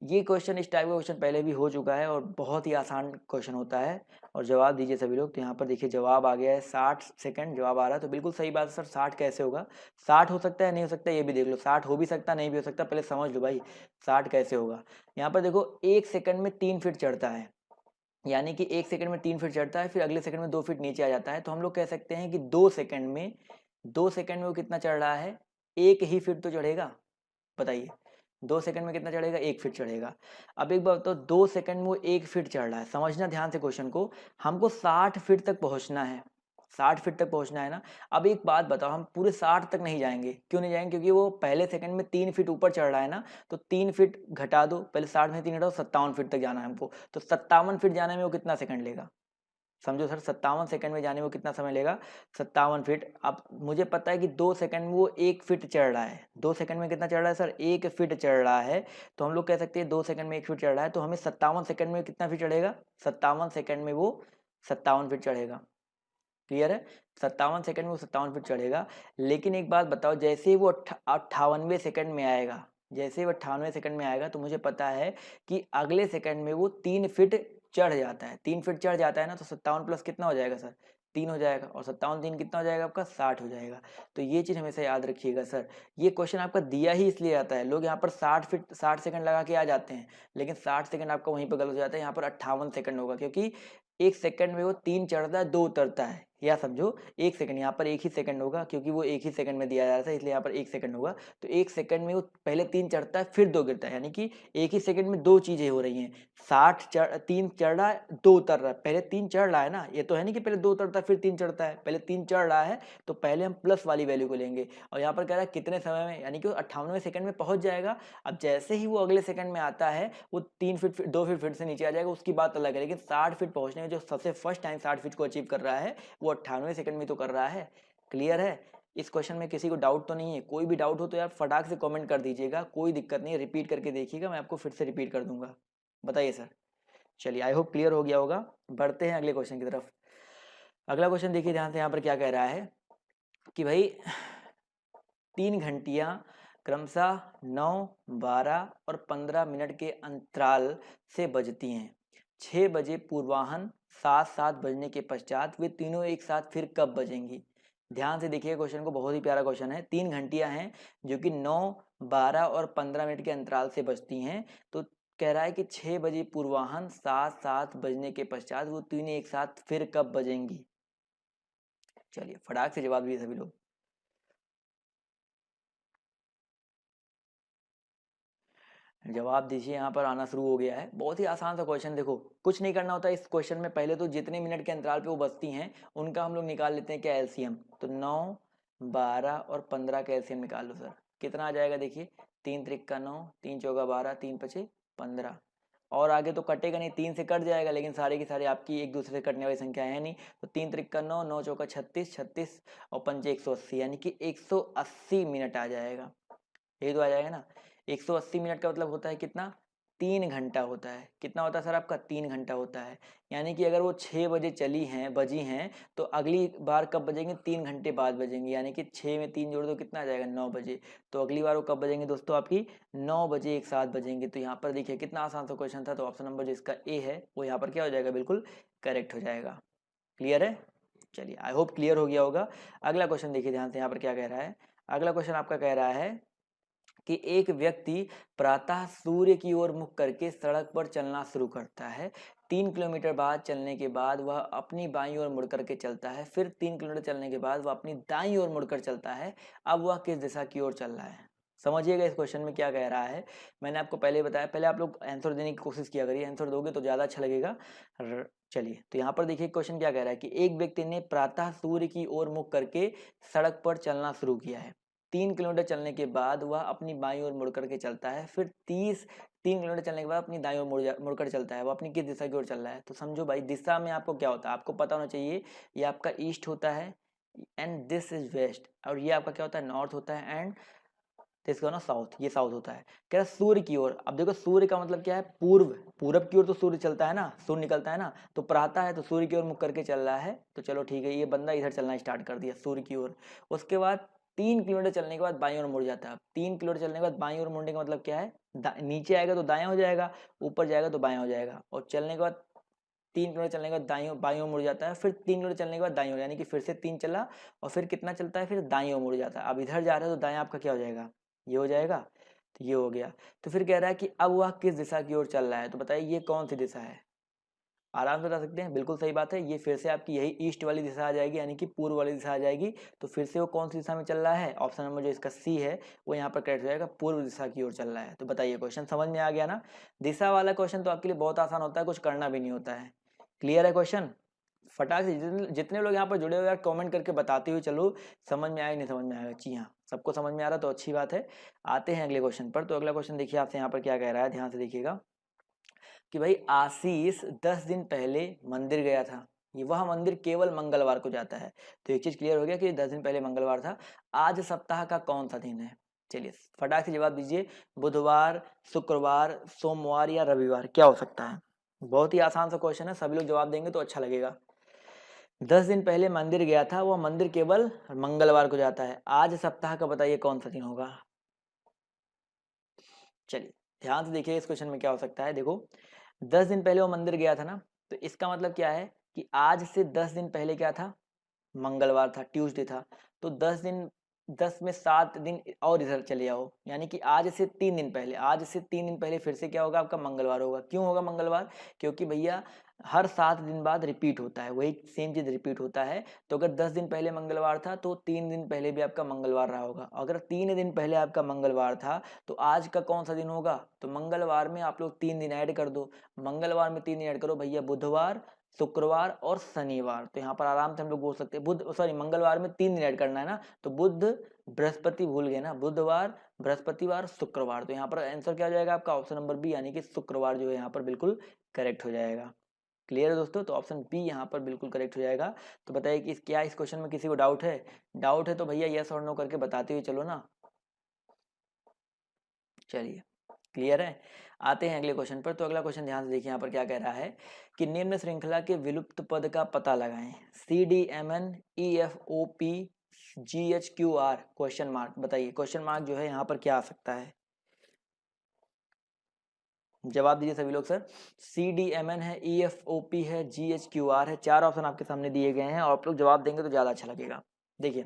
Speaker 2: ये क्वेश्चन, इस टाइप का क्वेश्चन पहले भी हो चुका है और बहुत ही आसान क्वेश्चन होता है। और जवाब दीजिए सभी लोग। तो यहाँ पर देखिए जवाब आ गया है 60 सेकंड जवाब आ रहा है, तो बिल्कुल सही बात है सर। 60 कैसे होगा, 60 हो सकता है नहीं हो सकता ये भी देख लो, 60 हो भी सकता नहीं भी हो सकता, पहले समझ लो भाई 60 कैसे होगा। यहाँ पर देखो 1 सेकंड में 3 फीट चढ़ता है, यानी कि 1 सेकंड में 3 फीट चढ़ता है, फिर अगले सेकंड में 2 फीट नीचे आ जाता है, तो हम लोग कह सकते हैं कि 2 सेकंड में वो कितना चढ़ रहा है, 1 ही फीट तो चढ़ेगा। बताइए 2 सेकंड में कितना चढ़ेगा, 1 फीट चढ़ेगा। अब एक बात बताओ, 2 सेकंड में वो 1 फीट चढ़ रहा है, समझना ध्यान से क्वेश्चन को, हमको 60 फीट तक पहुंचना है, 60 फीट तक पहुंचना है ना। अब एक बात बताओ, हम पूरे 60 तक नहीं जाएंगे, क्यों नहीं जाएंगे, क्योंकि वो पहले सेकंड में 3 फीट ऊपर चढ़ रहा है ना, तो 3 फीट घटा दो, पहले 60 में 3 घटाओ, 57 फीट तक जाना है हमको, तो 57 फीट जाने में वो कितना सेकंड लेगा, समझो सर 57 सेकंड में जाने में कितना समय लेगा, 57 फीट। अब मुझे पता है कि 2 सेकंड में वो 1 फीट चढ़ रहा है, 2 सेकंड में कितना चढ़ रहा है सर, 1 फीट चढ़ रहा है, तो हम लोग कह सकते हैं 2 सेकंड में 1 फीट चढ़ रहा है, तो हमें 57 सेकंड में कितना फीट चढ़ेगा, 57 सेकंड में वो 57 फीट चढ़ेगा। क्लियर है, 57 सेकंड में वो 57 फीट चढ़ेगा। लेकिन एक बात बताओ, जैसे ही वो 58वें सेकंड में आएगा, जैसे ही वो 58वें सेकंड में आएगा, तो मुझे पता है कि अगले सेकंड में वो 3 फीट चढ़ जाता है, 3 फीट चढ़ जाता है ना, तो 57 प्लस कितना हो जाएगा सर, 3 हो जाएगा, और 57 3 कितना हो जाएगा आपका, 60 हो जाएगा। तो ये चीज़ हमेशा याद रखिएगा सर, ये क्वेश्चन आपका दिया ही इसलिए आता है, लोग यहाँ पर 60 सेकंड लगा के आ जाते हैं, लेकिन 60 सेकंड आपका वहीं पर गलत हो जाता है, यहाँ पर 58 सेकंड होगा, क्योंकि 1 सेकंड में वो 3 चढ़ता है 2 उतरता है, या समझो 1 सेकंड, यहाँ पर 1 ही सेकंड होगा, क्योंकि वो 1 ही सेकंड में दिया जा रहा था, इसलिए यहाँ पर 1 सेकंड होगा। तो 1 सेकंड में वो पहले 3 चढ़ता है फिर 2 गिरता है, यानी कि 1 ही सेकंड में 2 चीज़ें हो रही हैं, 3 चढ़ रहा है 2 उतर रहा है, पहले 3 चढ़ रहा है ना, ये तो है नहीं कि पहले 2 उतरता है फिर 3 चढ़ता है, पहले 3 चढ़ रहा है, तो पहले हम प्लस वाली वैल्यू को लेंगे। और यहाँ पर कह रहा है कितने समय में, यानी कि वो 58वें सेकंड में पहुंच जाएगा। अब जैसे ही वो अगले सेकंड में आता है, वो 3 फीट 2 फीट फिर से नीचे आ जाएगा, उसकी बात अलग है, लेकिन 60 फीट पहुंचने में जो सबसे फर्स्ट टाइम 60 फीट को अचीव कर रहा है, वो 98वें सेकंड में तो कर रहा है। क्लियर है, इस क्वेश्चन में किसी को डाउट तो नहीं है, कोई भी डाउट हो तो यार फटाक से कमेंट कर दीजिएगा, कोई दिक्कत नहीं है, रिपीट करके देखिएगा, मैं आपको फिर से रिपीट कर दूंगा। बताइए सर। चलिए आई होप क्लियर हो गया होगा। बढ़ते हैं अगले क्वेश्चन की तरफ। अगला क्वेश्चन देखिए ध्यान से, यहाँ पर क्या कह रहा है कि भाई 3 घंटियां क्रमशः 9, 12 और 15 मिनट के अंतराल से बजती हैं। 6 बजे पूर्वाह्न, 7 बजने के पश्चात वे तीनों एक साथ फिर कब बजेंगी। ध्यान से देखिए क्वेश्चन को, बहुत ही प्यारा क्वेश्चन है। 3 घंटियां हैं जो कि 9, 12 और 15 मिनट के अंतराल से बजती हैं, तो कह रहा है कि 6 बजे पूर्वाह्न, 7 बजने के पश्चात वो तीनों एक साथ फिर कब बजेंगी। चलिए फटाक से जवाब दिए सभी लोग। जवाब दीजिए, यहाँ पर आना शुरू हो गया है। बहुत ही आसान सा क्वेश्चन, देखो कुछ नहीं करना होता इस क्वेश्चन में। पहले तो जितने मिनट के अंतराल पे वो बचती हैं उनका हम लोग निकाल लेते हैं क्या, एलसीएम। तो 9, 12 और 15 का एलसीएम निकाल लो सर, कितना आ जाएगा देखिए। 3 त्रिक 9, 3 चौका 12, 3 पचे 15। और आगे तो कटेगा नहीं, 3 से कट जाएगा, लेकिन सारे की सारी आपकी एक दूसरे से कटने वाली संख्या है नहीं। तो 3 त्रिक 9, 9 चौका 36, 36 और पंचे 180, यानी कि 180 मिनट आ जाएगा। यही तो आ जाएगा ना। 180 मिनट का मतलब होता है कितना, 3 घंटा होता है। कितना होता है सर आपका, 3 घंटा होता है। यानी कि अगर वो 6 बजे बजी हैं तो अगली बार कब बजेंगे, 3 घंटे बाद बजेंगे। यानी कि 6 में 3 जोड़ दो, कितना आ जाएगा, 9 बजे। तो अगली बार वो कब बजेंगे दोस्तों, आपकी 9 बजे एक साथ बजेंगे। तो यहाँ पर देखिए कितना आसान सा क्वेश्चन था। तो ऑप्शन नंबर जिसका ए है वो यहाँ पर क्या हो जाएगा, बिल्कुल करेक्ट हो जाएगा। क्लियर है, चलिए आई होप क्लियर हो गया होगा। अगला क्वेश्चन देखिए ध्यान से, यहाँ पर क्या कह रहा है। अगला क्वेश्चन आपका कह रहा है कि एक व्यक्ति प्रातः सूर्य की ओर मुख करके सड़क पर चलना शुरू करता है। 3 किलोमीटर बाद चलने के बाद वह अपनी बाईं ओर मुड़ करके चलता है। फिर 3 किलोमीटर चलने के बाद वह अपनी दाईं ओर मुड़कर चलता है। अब वह किस दिशा की ओर चल रहा है। समझिएगा इस क्वेश्चन में क्या कह रहा है। मैंने आपको पहले बताया, पहले आप लोग आंसर देने की कोशिश किया करिए, आंसर दोगे तो ज़्यादा अच्छा लगेगा। चलिए तो यहाँ पर देखिए क्वेश्चन क्या कह रहा है कि एक व्यक्ति ने प्रातः सूर्य की ओर मुख करके सड़क पर चलना शुरू किया है। 3 किलोमीटर चलने के बाद वह अपनी बाईं ओर मुड़ करके चलता है। फिर 3 किलोमीटर चलने के बाद अपनी दाईं ओर मुड़कर चलता है। वो अपनी किस दिशा की ओर चल रहा है। तो समझो भाई, दिशा में आपको क्या होता है, आपको पता होना चाहिए। ये आपका ईस्ट होता है एंड दिस इज वेस्ट, और ये आपका क्या होता है, नॉर्थ होता है, एंड इसका ना साउथ, ये साउथ होता है। कह रहा सूर्य की ओर। अब देखो सूर्य का मतलब क्या है, पूर्व, पूरब की ओर तो सूर्य चलता है ना, सूर्य निकलता है ना। तो प्रातः है तो सूर्य की ओर मुख करके चल रहा है। तो चलो ठीक है, ये बंदा इधर चलना स्टार्ट कर दिया सूर्य की ओर। उसके बाद 3 किलोमीटर चलने के बाद बाईं ओर मुड़ जाता है। 3 किलोमीटर चलने के बाद बाईं ओर मुड़ने का मतलब क्या है, नीचे आएगा तो दायां हो जाएगा, ऊपर जाएगा तो बायां हो जाएगा। और चलने के बाद 3 किलोमीटर चलने के बाद दाईं बाईं ओर मुड़ जाता है। फिर 3 किलोमीटर चलने के बाद दाईं ओर, यानी कि फिर से 3 चला और फिर कितना चलता है, फिर दाईं ओर मुड़ जाता है। अब इधर जा रहा है तो दायां आपका क्या हो जाएगा, ये हो जाएगा। तो ये हो गया। तो फिर कह रहा है कि अब वह किस दिशा की ओर चल रहा है। तो बताइए ये कौन सी दिशा है। आराम से बता सकते हैं, बिल्कुल सही बात है। ये फिर से आपकी यही ईस्ट वाली दिशा आ जाएगी, यानी कि पूर्व वाली दिशा आ जाएगी। तो फिर से वो कौन सी दिशा में चल रहा है, ऑप्शन नंबर जो इसका सी है वो यहाँ पर करेक्ट हो जाएगा, पूर्व दिशा की ओर चल रहा है। तो बताइए क्वेश्चन समझ में आ गया ना। दिशा वाला क्वेश्चन तो आपके लिए बहुत आसान होता है, कुछ करना भी नहीं होता है। क्लियर है क्वेश्चन। फटाक से जितने लोग यहाँ पर जुड़े हुए यार कमेंट करके बताते हुए चलो, समझ में आया नहीं समझ में आएगा। जी हाँ, सबको समझ में आ रहा तो अच्छी बात है। आते हैं अगले क्वेश्चन पर। तो अगला क्वेश्चन देखिए आपसे यहाँ पर क्या कह रहा है, ध्यान से देखिएगा कि भाई आशीष 10 दिन पहले मंदिर गया था। ये वह मंदिर केवल मंगलवार को जाता है। तो एक चीज क्लियर हो गया कि 10 दिन पहले मंगलवार था। आज सप्ताह का कौन सा दिन है। चलिए फटाक से जवाब दीजिए, बुधवार, शुक्रवार, सोमवार या रविवार, क्या हो सकता है। बहुत ही आसान सा क्वेश्चन है, सभी लोग जवाब देंगे तो अच्छा लगेगा। 10 दिन पहले मंदिर गया था, वह मंदिर केवल मंगलवार को जाता है। आज सप्ताह का बताइए कौन सा दिन होगा। चलिए ध्यान से देखिए इस क्वेश्चन में क्या हो सकता है। देखो 10 दिन पहले वो मंदिर गया था ना, तो इसका मतलब क्या है कि आज से 10 दिन पहले क्या था, मंगलवार था, ट्यूसडे था। तो 10 दिन, 10 में 7 दिन और इधर चले आओ, यानी कि आज से 3 दिन पहले, आज से 3 दिन पहले फिर से क्या होगा आपका, मंगलवार होगा। क्यों होगा मंगलवार, क्योंकि भैया हर 7 दिन बाद रिपीट होता है, वही सेम चीज रिपीट होता है। तो अगर 10 दिन पहले मंगलवार था तो 3 दिन पहले भी आपका मंगलवार रहा होगा। अगर 3 दिन पहले आपका मंगलवार था तो आज का कौन सा दिन होगा। तो मंगलवार में आप लोग 3 दिन ऐड कर दो। मंगलवार में 3 दिन ऐड करो भैया, बुधवार, शुक्रवार और शनिवार। तो यहाँ पर आराम से हम लोग बोल सकते हैं बुध, सॉरी मंगलवार में 3 दिन ऐड करना है ना। तो बुध बृहस्पति भूल गए ना, बुधवार, बृहस्पतिवार, शुक्रवार। तो यहाँ पर आंसर क्या हो जाएगा आपका, ऑप्शन नंबर बी, यानी कि शुक्रवार जो है यहाँ पर बिल्कुल करेक्ट हो जाएगा। क्लियर है दोस्तों, तो ऑप्शन बी यहाँ पर बिल्कुल करेक्ट हो जाएगा। तो बताइए कि क्या इस क्वेश्चन में किसी को डाउट है। डाउट है तो भैया यस और नो करके बताते हुए चलो ना। चलिए क्लियर है, आते हैं अगले क्वेश्चन पर। तो अगला क्वेश्चन ध्यान से देखिए यहाँ पर क्या कह रहा है कि निम्न श्रृंखला के विलुप्त पद का पता लगाएं। CDMN, EFOP, GHQR, question mark. बताइए क्वेश्चन मार्क जो है यहाँ पर क्या आ सकता है। जवाब दीजिए सभी लोग सर। CDMN है, EFOP है, GHQR है। 4 ऑप्शन आपके सामने दिए गए हैं और आप लोग जवाब देंगे तो ज़्यादा अच्छा लगेगा। देखिए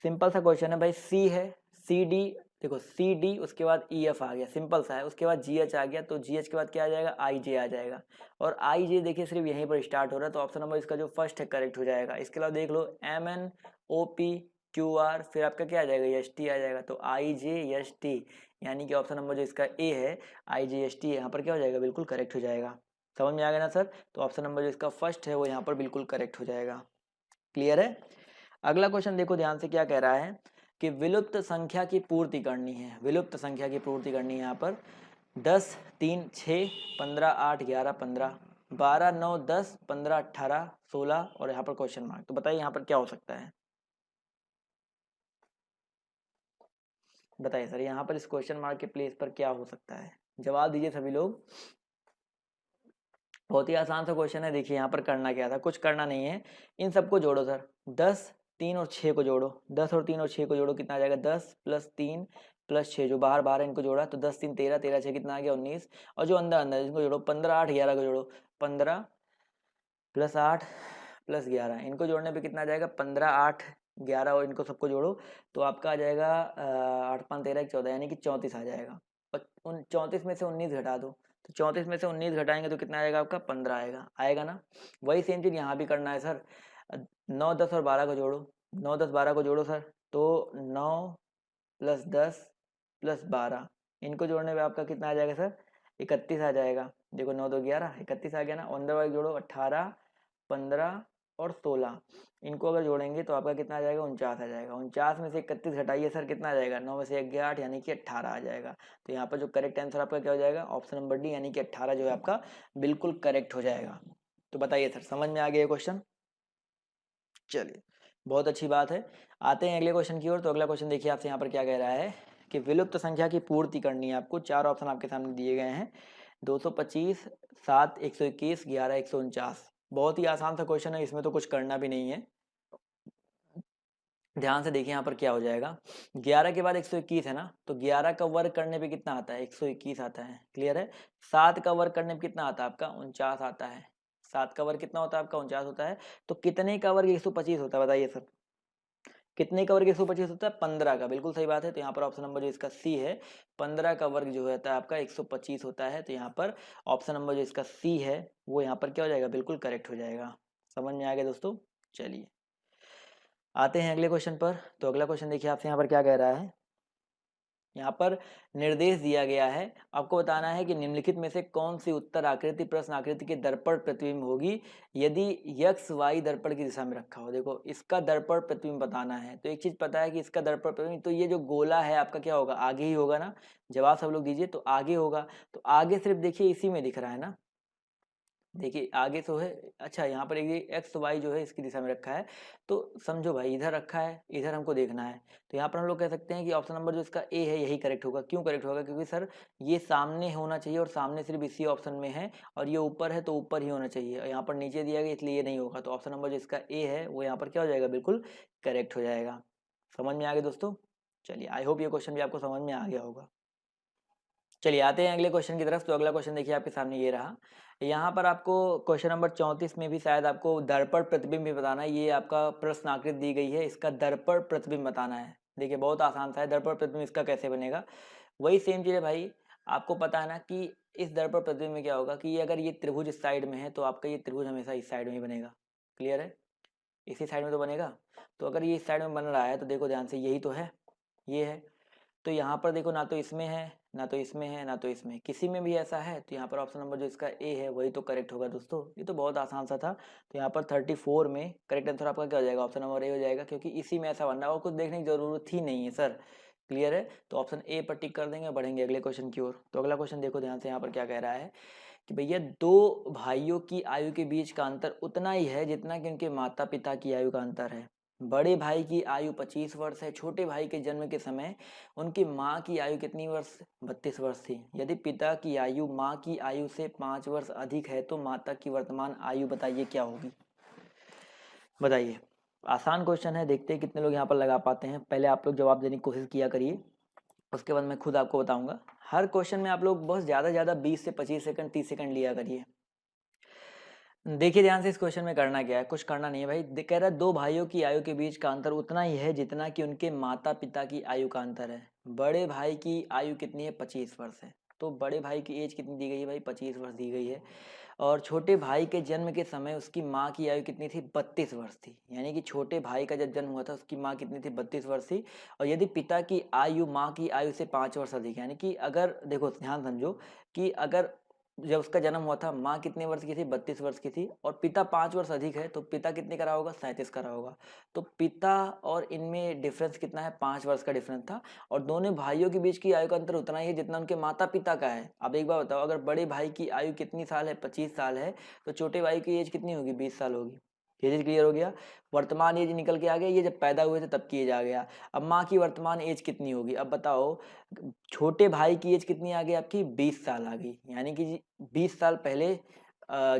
Speaker 2: सिंपल सा क्वेश्चन है भाई, सी है, CD, देखो CD, उसके बाद EF आ गया, सिंपल सा है। उसके बाद GH आ गया, तो GH के बाद क्या आ जाएगा, IJ आ जाएगा। और IJ देखिए सिर्फ यहीं पर स्टार्ट हो रहा है, तो ऑप्शन नंबर इसका जो फर्स्ट है करेक्ट हो जाएगा। इसके अलावा देख लो MNOP, QR, फिर आपका क्या आ जाएगा, ST आ जाएगा, तो IJST, यानी कि ऑप्शन नंबर जो इसका ए है IJST, यहाँ पर क्या हो जाएगा, बिल्कुल करेक्ट हो जाएगा। समझ में आ गया ना सर? तो ऑप्शन नंबर जो इसका फर्स्ट है वो यहाँ पर बिल्कुल करेक्ट हो जाएगा। क्लियर है? अगला क्वेश्चन देखो ध्यान से, क्या कह रहा है कि विलुप्त संख्या की पूर्ति करनी है। विलुप्त संख्या की पूर्ति करनी है यहाँ पर 10, 3, 6, 15, 8, 11, 15, 12, 9, 10, 15, 18, 16 और यहाँ पर क्वेश्चन मार्क। तो बताइए यहाँ पर क्या हो सकता है? बताइए सर, यहाँ पर इस क्वेश्चन मार्क के प्लेस पर क्या हो सकता है? जवाब दीजिए सभी लोग। बहुत ही आसान सा क्वेश्चन है। देखिए यहाँ पर करना क्या था, कुछ करना नहीं है, इन सबको जोड़ो सर। 10, 3 और 6 को जोड़ो, 10 और 3 और 6 को जोड़ो, कितना आ जाएगा, 10 + 3 + 6, जो बाहर बाहर इनको जोड़ा तो 10 3 13, 13 6 कितना आ गया, 19, और जो अंदर अंदर इनको जोड़ो, 15 8 11 को जोड़ो, 15 + 8 + 11, इनको जोड़ने पे कितना आ जाएगा, 15 8 11, और इनको सबको जोड़ो तो आपका आ जाएगा 8 5 13 14, यानी कि 34 आ जाएगा। और उन 34 में से 19 घटा दो, तो 34 में से 19 घटाएंगे तो कितना आएगा आपका, 15 आएगा। आएगा ना? वही सेम चीज़ यहाँ भी करना है सर। 9 10 और 12 को जोड़ो, 9 10 12 को जोड़ो सर, तो 9 + 10 + 12, इनको जोड़ने पे आपका कितना आ जाएगा सर, 31 आ जाएगा। देखो 9 2 11, 31 आ गया ना। अंदर वाले जोड़ो, 18 15 और 16, इनको अगर जोड़ेंगे तो आपका कितना आ जाएगा, 49 आ जाएगा। 49 में से 31 घटाइए सर, कितना आ जाएगा, 9 में से 1 गया 8, यानी कि 18 आ जाएगा। तो यहाँ पर जो करेक्ट आंसर आपका क्या हो जाएगा, ऑप्शन नंबर डी, यानी कि 18 जो है आपका बिल्कुल करेक्ट हो जाएगा। तो बताइए सर, समझ में आ गया क्वेश्चन? चलिए, बहुत अच्छी बात है। आते हैं अगले क्वेश्चन की ओर। तो अगला क्वेश्चन देखिए आपसे यहाँ पर क्या कह रहा है कि विलुप्त संख्या की पूर्ति करनी है आपको। 4 ऑप्शन आपके सामने दिए गए हैं, 225, 7, 121, 11, 149। बहुत ही आसान सा क्वेश्चन है, इसमें तो कुछ करना भी नहीं है। ध्यान से देखिए यहाँ पर क्या हो जाएगा, 11 के बाद 121 है ना, तो 11 का वर्ग करने पे कितना आता है, 121 आता है। क्लियर है? 7 का वर्ग करने पे कितना आता है आपका, 49 आता है। 7 का वर्ग कितना होता है आपका, 49 होता है। तो कितने का वर्ग 125 होता है, बताइए सर? कितने का वर्ग 125 होता है, 15 का। बिल्कुल सही बात है। तो यहाँ पर ऑप्शन नंबर जो इसका सी है, 15 का वर्ग जो होता है आपका 125 होता है। तो यहाँ पर ऑप्शन नंबर जो इसका सी है वो यहाँ पर क्या हो जाएगा, बिल्कुल करेक्ट हो जाएगा। समझ में आ गया दोस्तों? चलिए आते हैं अगले क्वेश्चन पर। तो अगला क्वेश्चन देखिए आपसे यहाँ पर क्या कह रहा है, यहाँ पर निर्देश दिया गया है, आपको बताना है कि निम्नलिखित में से कौन सी उत्तर आकृति प्रश्न आकृति के दर्पण प्रतिबिंब होगी यदि x y दर्पण की दिशा में रखा हो। देखो इसका दर्पण प्रतिबिंब बताना है, तो एक चीज पता है कि इसका दर्पण प्रतिबिंब, तो ये जो गोला है आपका क्या होगा, आगे ही होगा ना। जवाब सब लोग दीजिए, तो आगे होगा। तो आगे सिर्फ देखिए इसी में दिख रहा है ना, देखिए आगे तो है। अच्छा यहाँ पर ये एक्स वाई जो है इसकी दिशा में रखा है, तो समझो भाई इधर रखा है, इधर हमको देखना है। तो यहाँ पर हम लोग कह सकते हैं कि ऑप्शन नंबर जो इसका ए है यही करेक्ट होगा। क्यों करेक्ट होगा, क्योंकि सर ये सामने होना चाहिए, और सामने सिर्फ इसी ऑप्शन में है, और ये ऊपर है तो ऊपर ही होना चाहिए, और यहाँ पर नीचे दिया गया इसलिए ये नहीं होगा। तो ऑप्शन नंबर जो इसका ए है वो यहाँ पर क्या हो जाएगा, बिल्कुल करेक्ट हो जाएगा। समझ में आ गया दोस्तों? चलिए आई होप ये क्वेश्चन भी आपको समझ में आ गया होगा। चलिए आते हैं अगले क्वेश्चन की तरफ। तो अगला क्वेश्चन देखिए आपके सामने ये रहा। यहाँ पर आपको क्वेश्चन नंबर 34 में भी शायद आपको दर्पण प्रतिबिंब भी बताना है। ये आपका प्रश्न आकृति दी गई है, इसका दर्पण प्रतिबिंब बताना है। देखिए बहुत आसान सा है, दर्पण प्रतिबिंब इसका कैसे बनेगा, वही सेम चीज़ है भाई। आपको पता है ना कि इस दर्पण प्रतिबिंब में क्या होगा कि अगर ये त्रिभुज इस साइड में है तो आपका ये त्रिभुज हमेशा इस साइड में ही बनेगा। क्लियर है? इसी साइड में तो बनेगा। तो अगर ये इस साइड में बन रहा है तो देखो ध्यान से, यही तो है, ये है। तो यहाँ पर देखो ना तो इसमें है, ना तो इसमें है, ना तो इसमें, किसी में भी ऐसा है। तो यहाँ पर ऑप्शन नंबर जो इसका ए है वही तो करेक्ट होगा दोस्तों। ये तो बहुत आसान सा था। तो यहाँ पर 34 में करेक्ट आंसर आपका क्या हो जाएगा, ऑप्शन नंबर ए हो जाएगा, क्योंकि इसी में ऐसा बनना है और कुछ देखने की जरूरत ही नहीं है सर। क्लियर है? तो ऑप्शन ए पर टिक कर देंगे, बढ़ेंगे अगले क्वेश्चन की ओर। तो अगला क्वेश्चन देखो ध्यान से, यहाँ पर क्या कह रहा है कि भैया दो भाइयों की आयु के बीच का अंतर उतना ही है जितना कि उनके माता पिता की आयु का अंतर है। बड़े भाई की आयु 25 वर्ष है, छोटे भाई के जन्म के समय उनकी माँ की आयु कितनी वर्ष, 32 वर्ष थी। यदि पिता की आयु माँ की आयु से 5 वर्ष अधिक है तो माता की वर्तमान आयु बताइए क्या होगी। बताइए, आसान क्वेश्चन है, देखते हैं कितने लोग यहाँ पर लगा पाते हैं। पहले आप लोग जवाब देने की कोशिश किया करिए, उसके बाद मैं खुद आपको बताऊंगा। हर क्वेश्चन में आप लोग बहुत ज़्यादा 20 से 25 सेकंड 30 सेकंड लिया करिए। देखिए ध्यान से, इस क्वेश्चन में करना क्या है, कुछ करना नहीं है भाई। कह रहा है दो भाइयों की आयु के बीच का अंतर उतना ही है जितना कि उनके माता पिता की आयु का अंतर है। बड़े भाई की आयु कितनी है, 25 वर्ष है। तो बड़े भाई की एज कितनी दी गई है भाई? 25 वर्ष दी गई है। और छोटे भाई के जन्म के समय उसकी माँ की आयु कितनी थी? 32 वर्ष थी। यानी कि छोटे भाई का जब जन्म हुआ था उसकी माँ कितनी थी? 32 वर्ष थी। और यदि पिता की आयु माँ की आयु से 5 वर्ष अधिक है, यानी कि अगर देखो ध्यान समझो कि अगर जब उसका जन्म हुआ था माँ कितने वर्ष की थी? 32 वर्ष की थी। और पिता 5 वर्ष अधिक है, तो पिता कितने का रहा होगा? 37 का रहा होगा। तो पिता और इनमें डिफरेंस कितना है? 5 वर्ष का डिफरेंस था। और दोनों भाइयों के बीच की आयु का अंतर उतना ही है जितना उनके माता पिता का है। अब एक बार बताओ, अगर बड़े भाई की आयु कितनी साल है? 25 साल है। तो छोटे भाई की एज कितनी होगी? 20 साल होगी। ये चीज क्लियर हो गया। वर्तमान एज निकल के आ गया, ये जब पैदा हुए थे तब की एज आ गया। अब माँ की वर्तमान एज कितनी होगी? अब बताओ, छोटे भाई की एज कितनी आ गई आपकी? 20 साल आ गई। यानी कि 20 साल पहले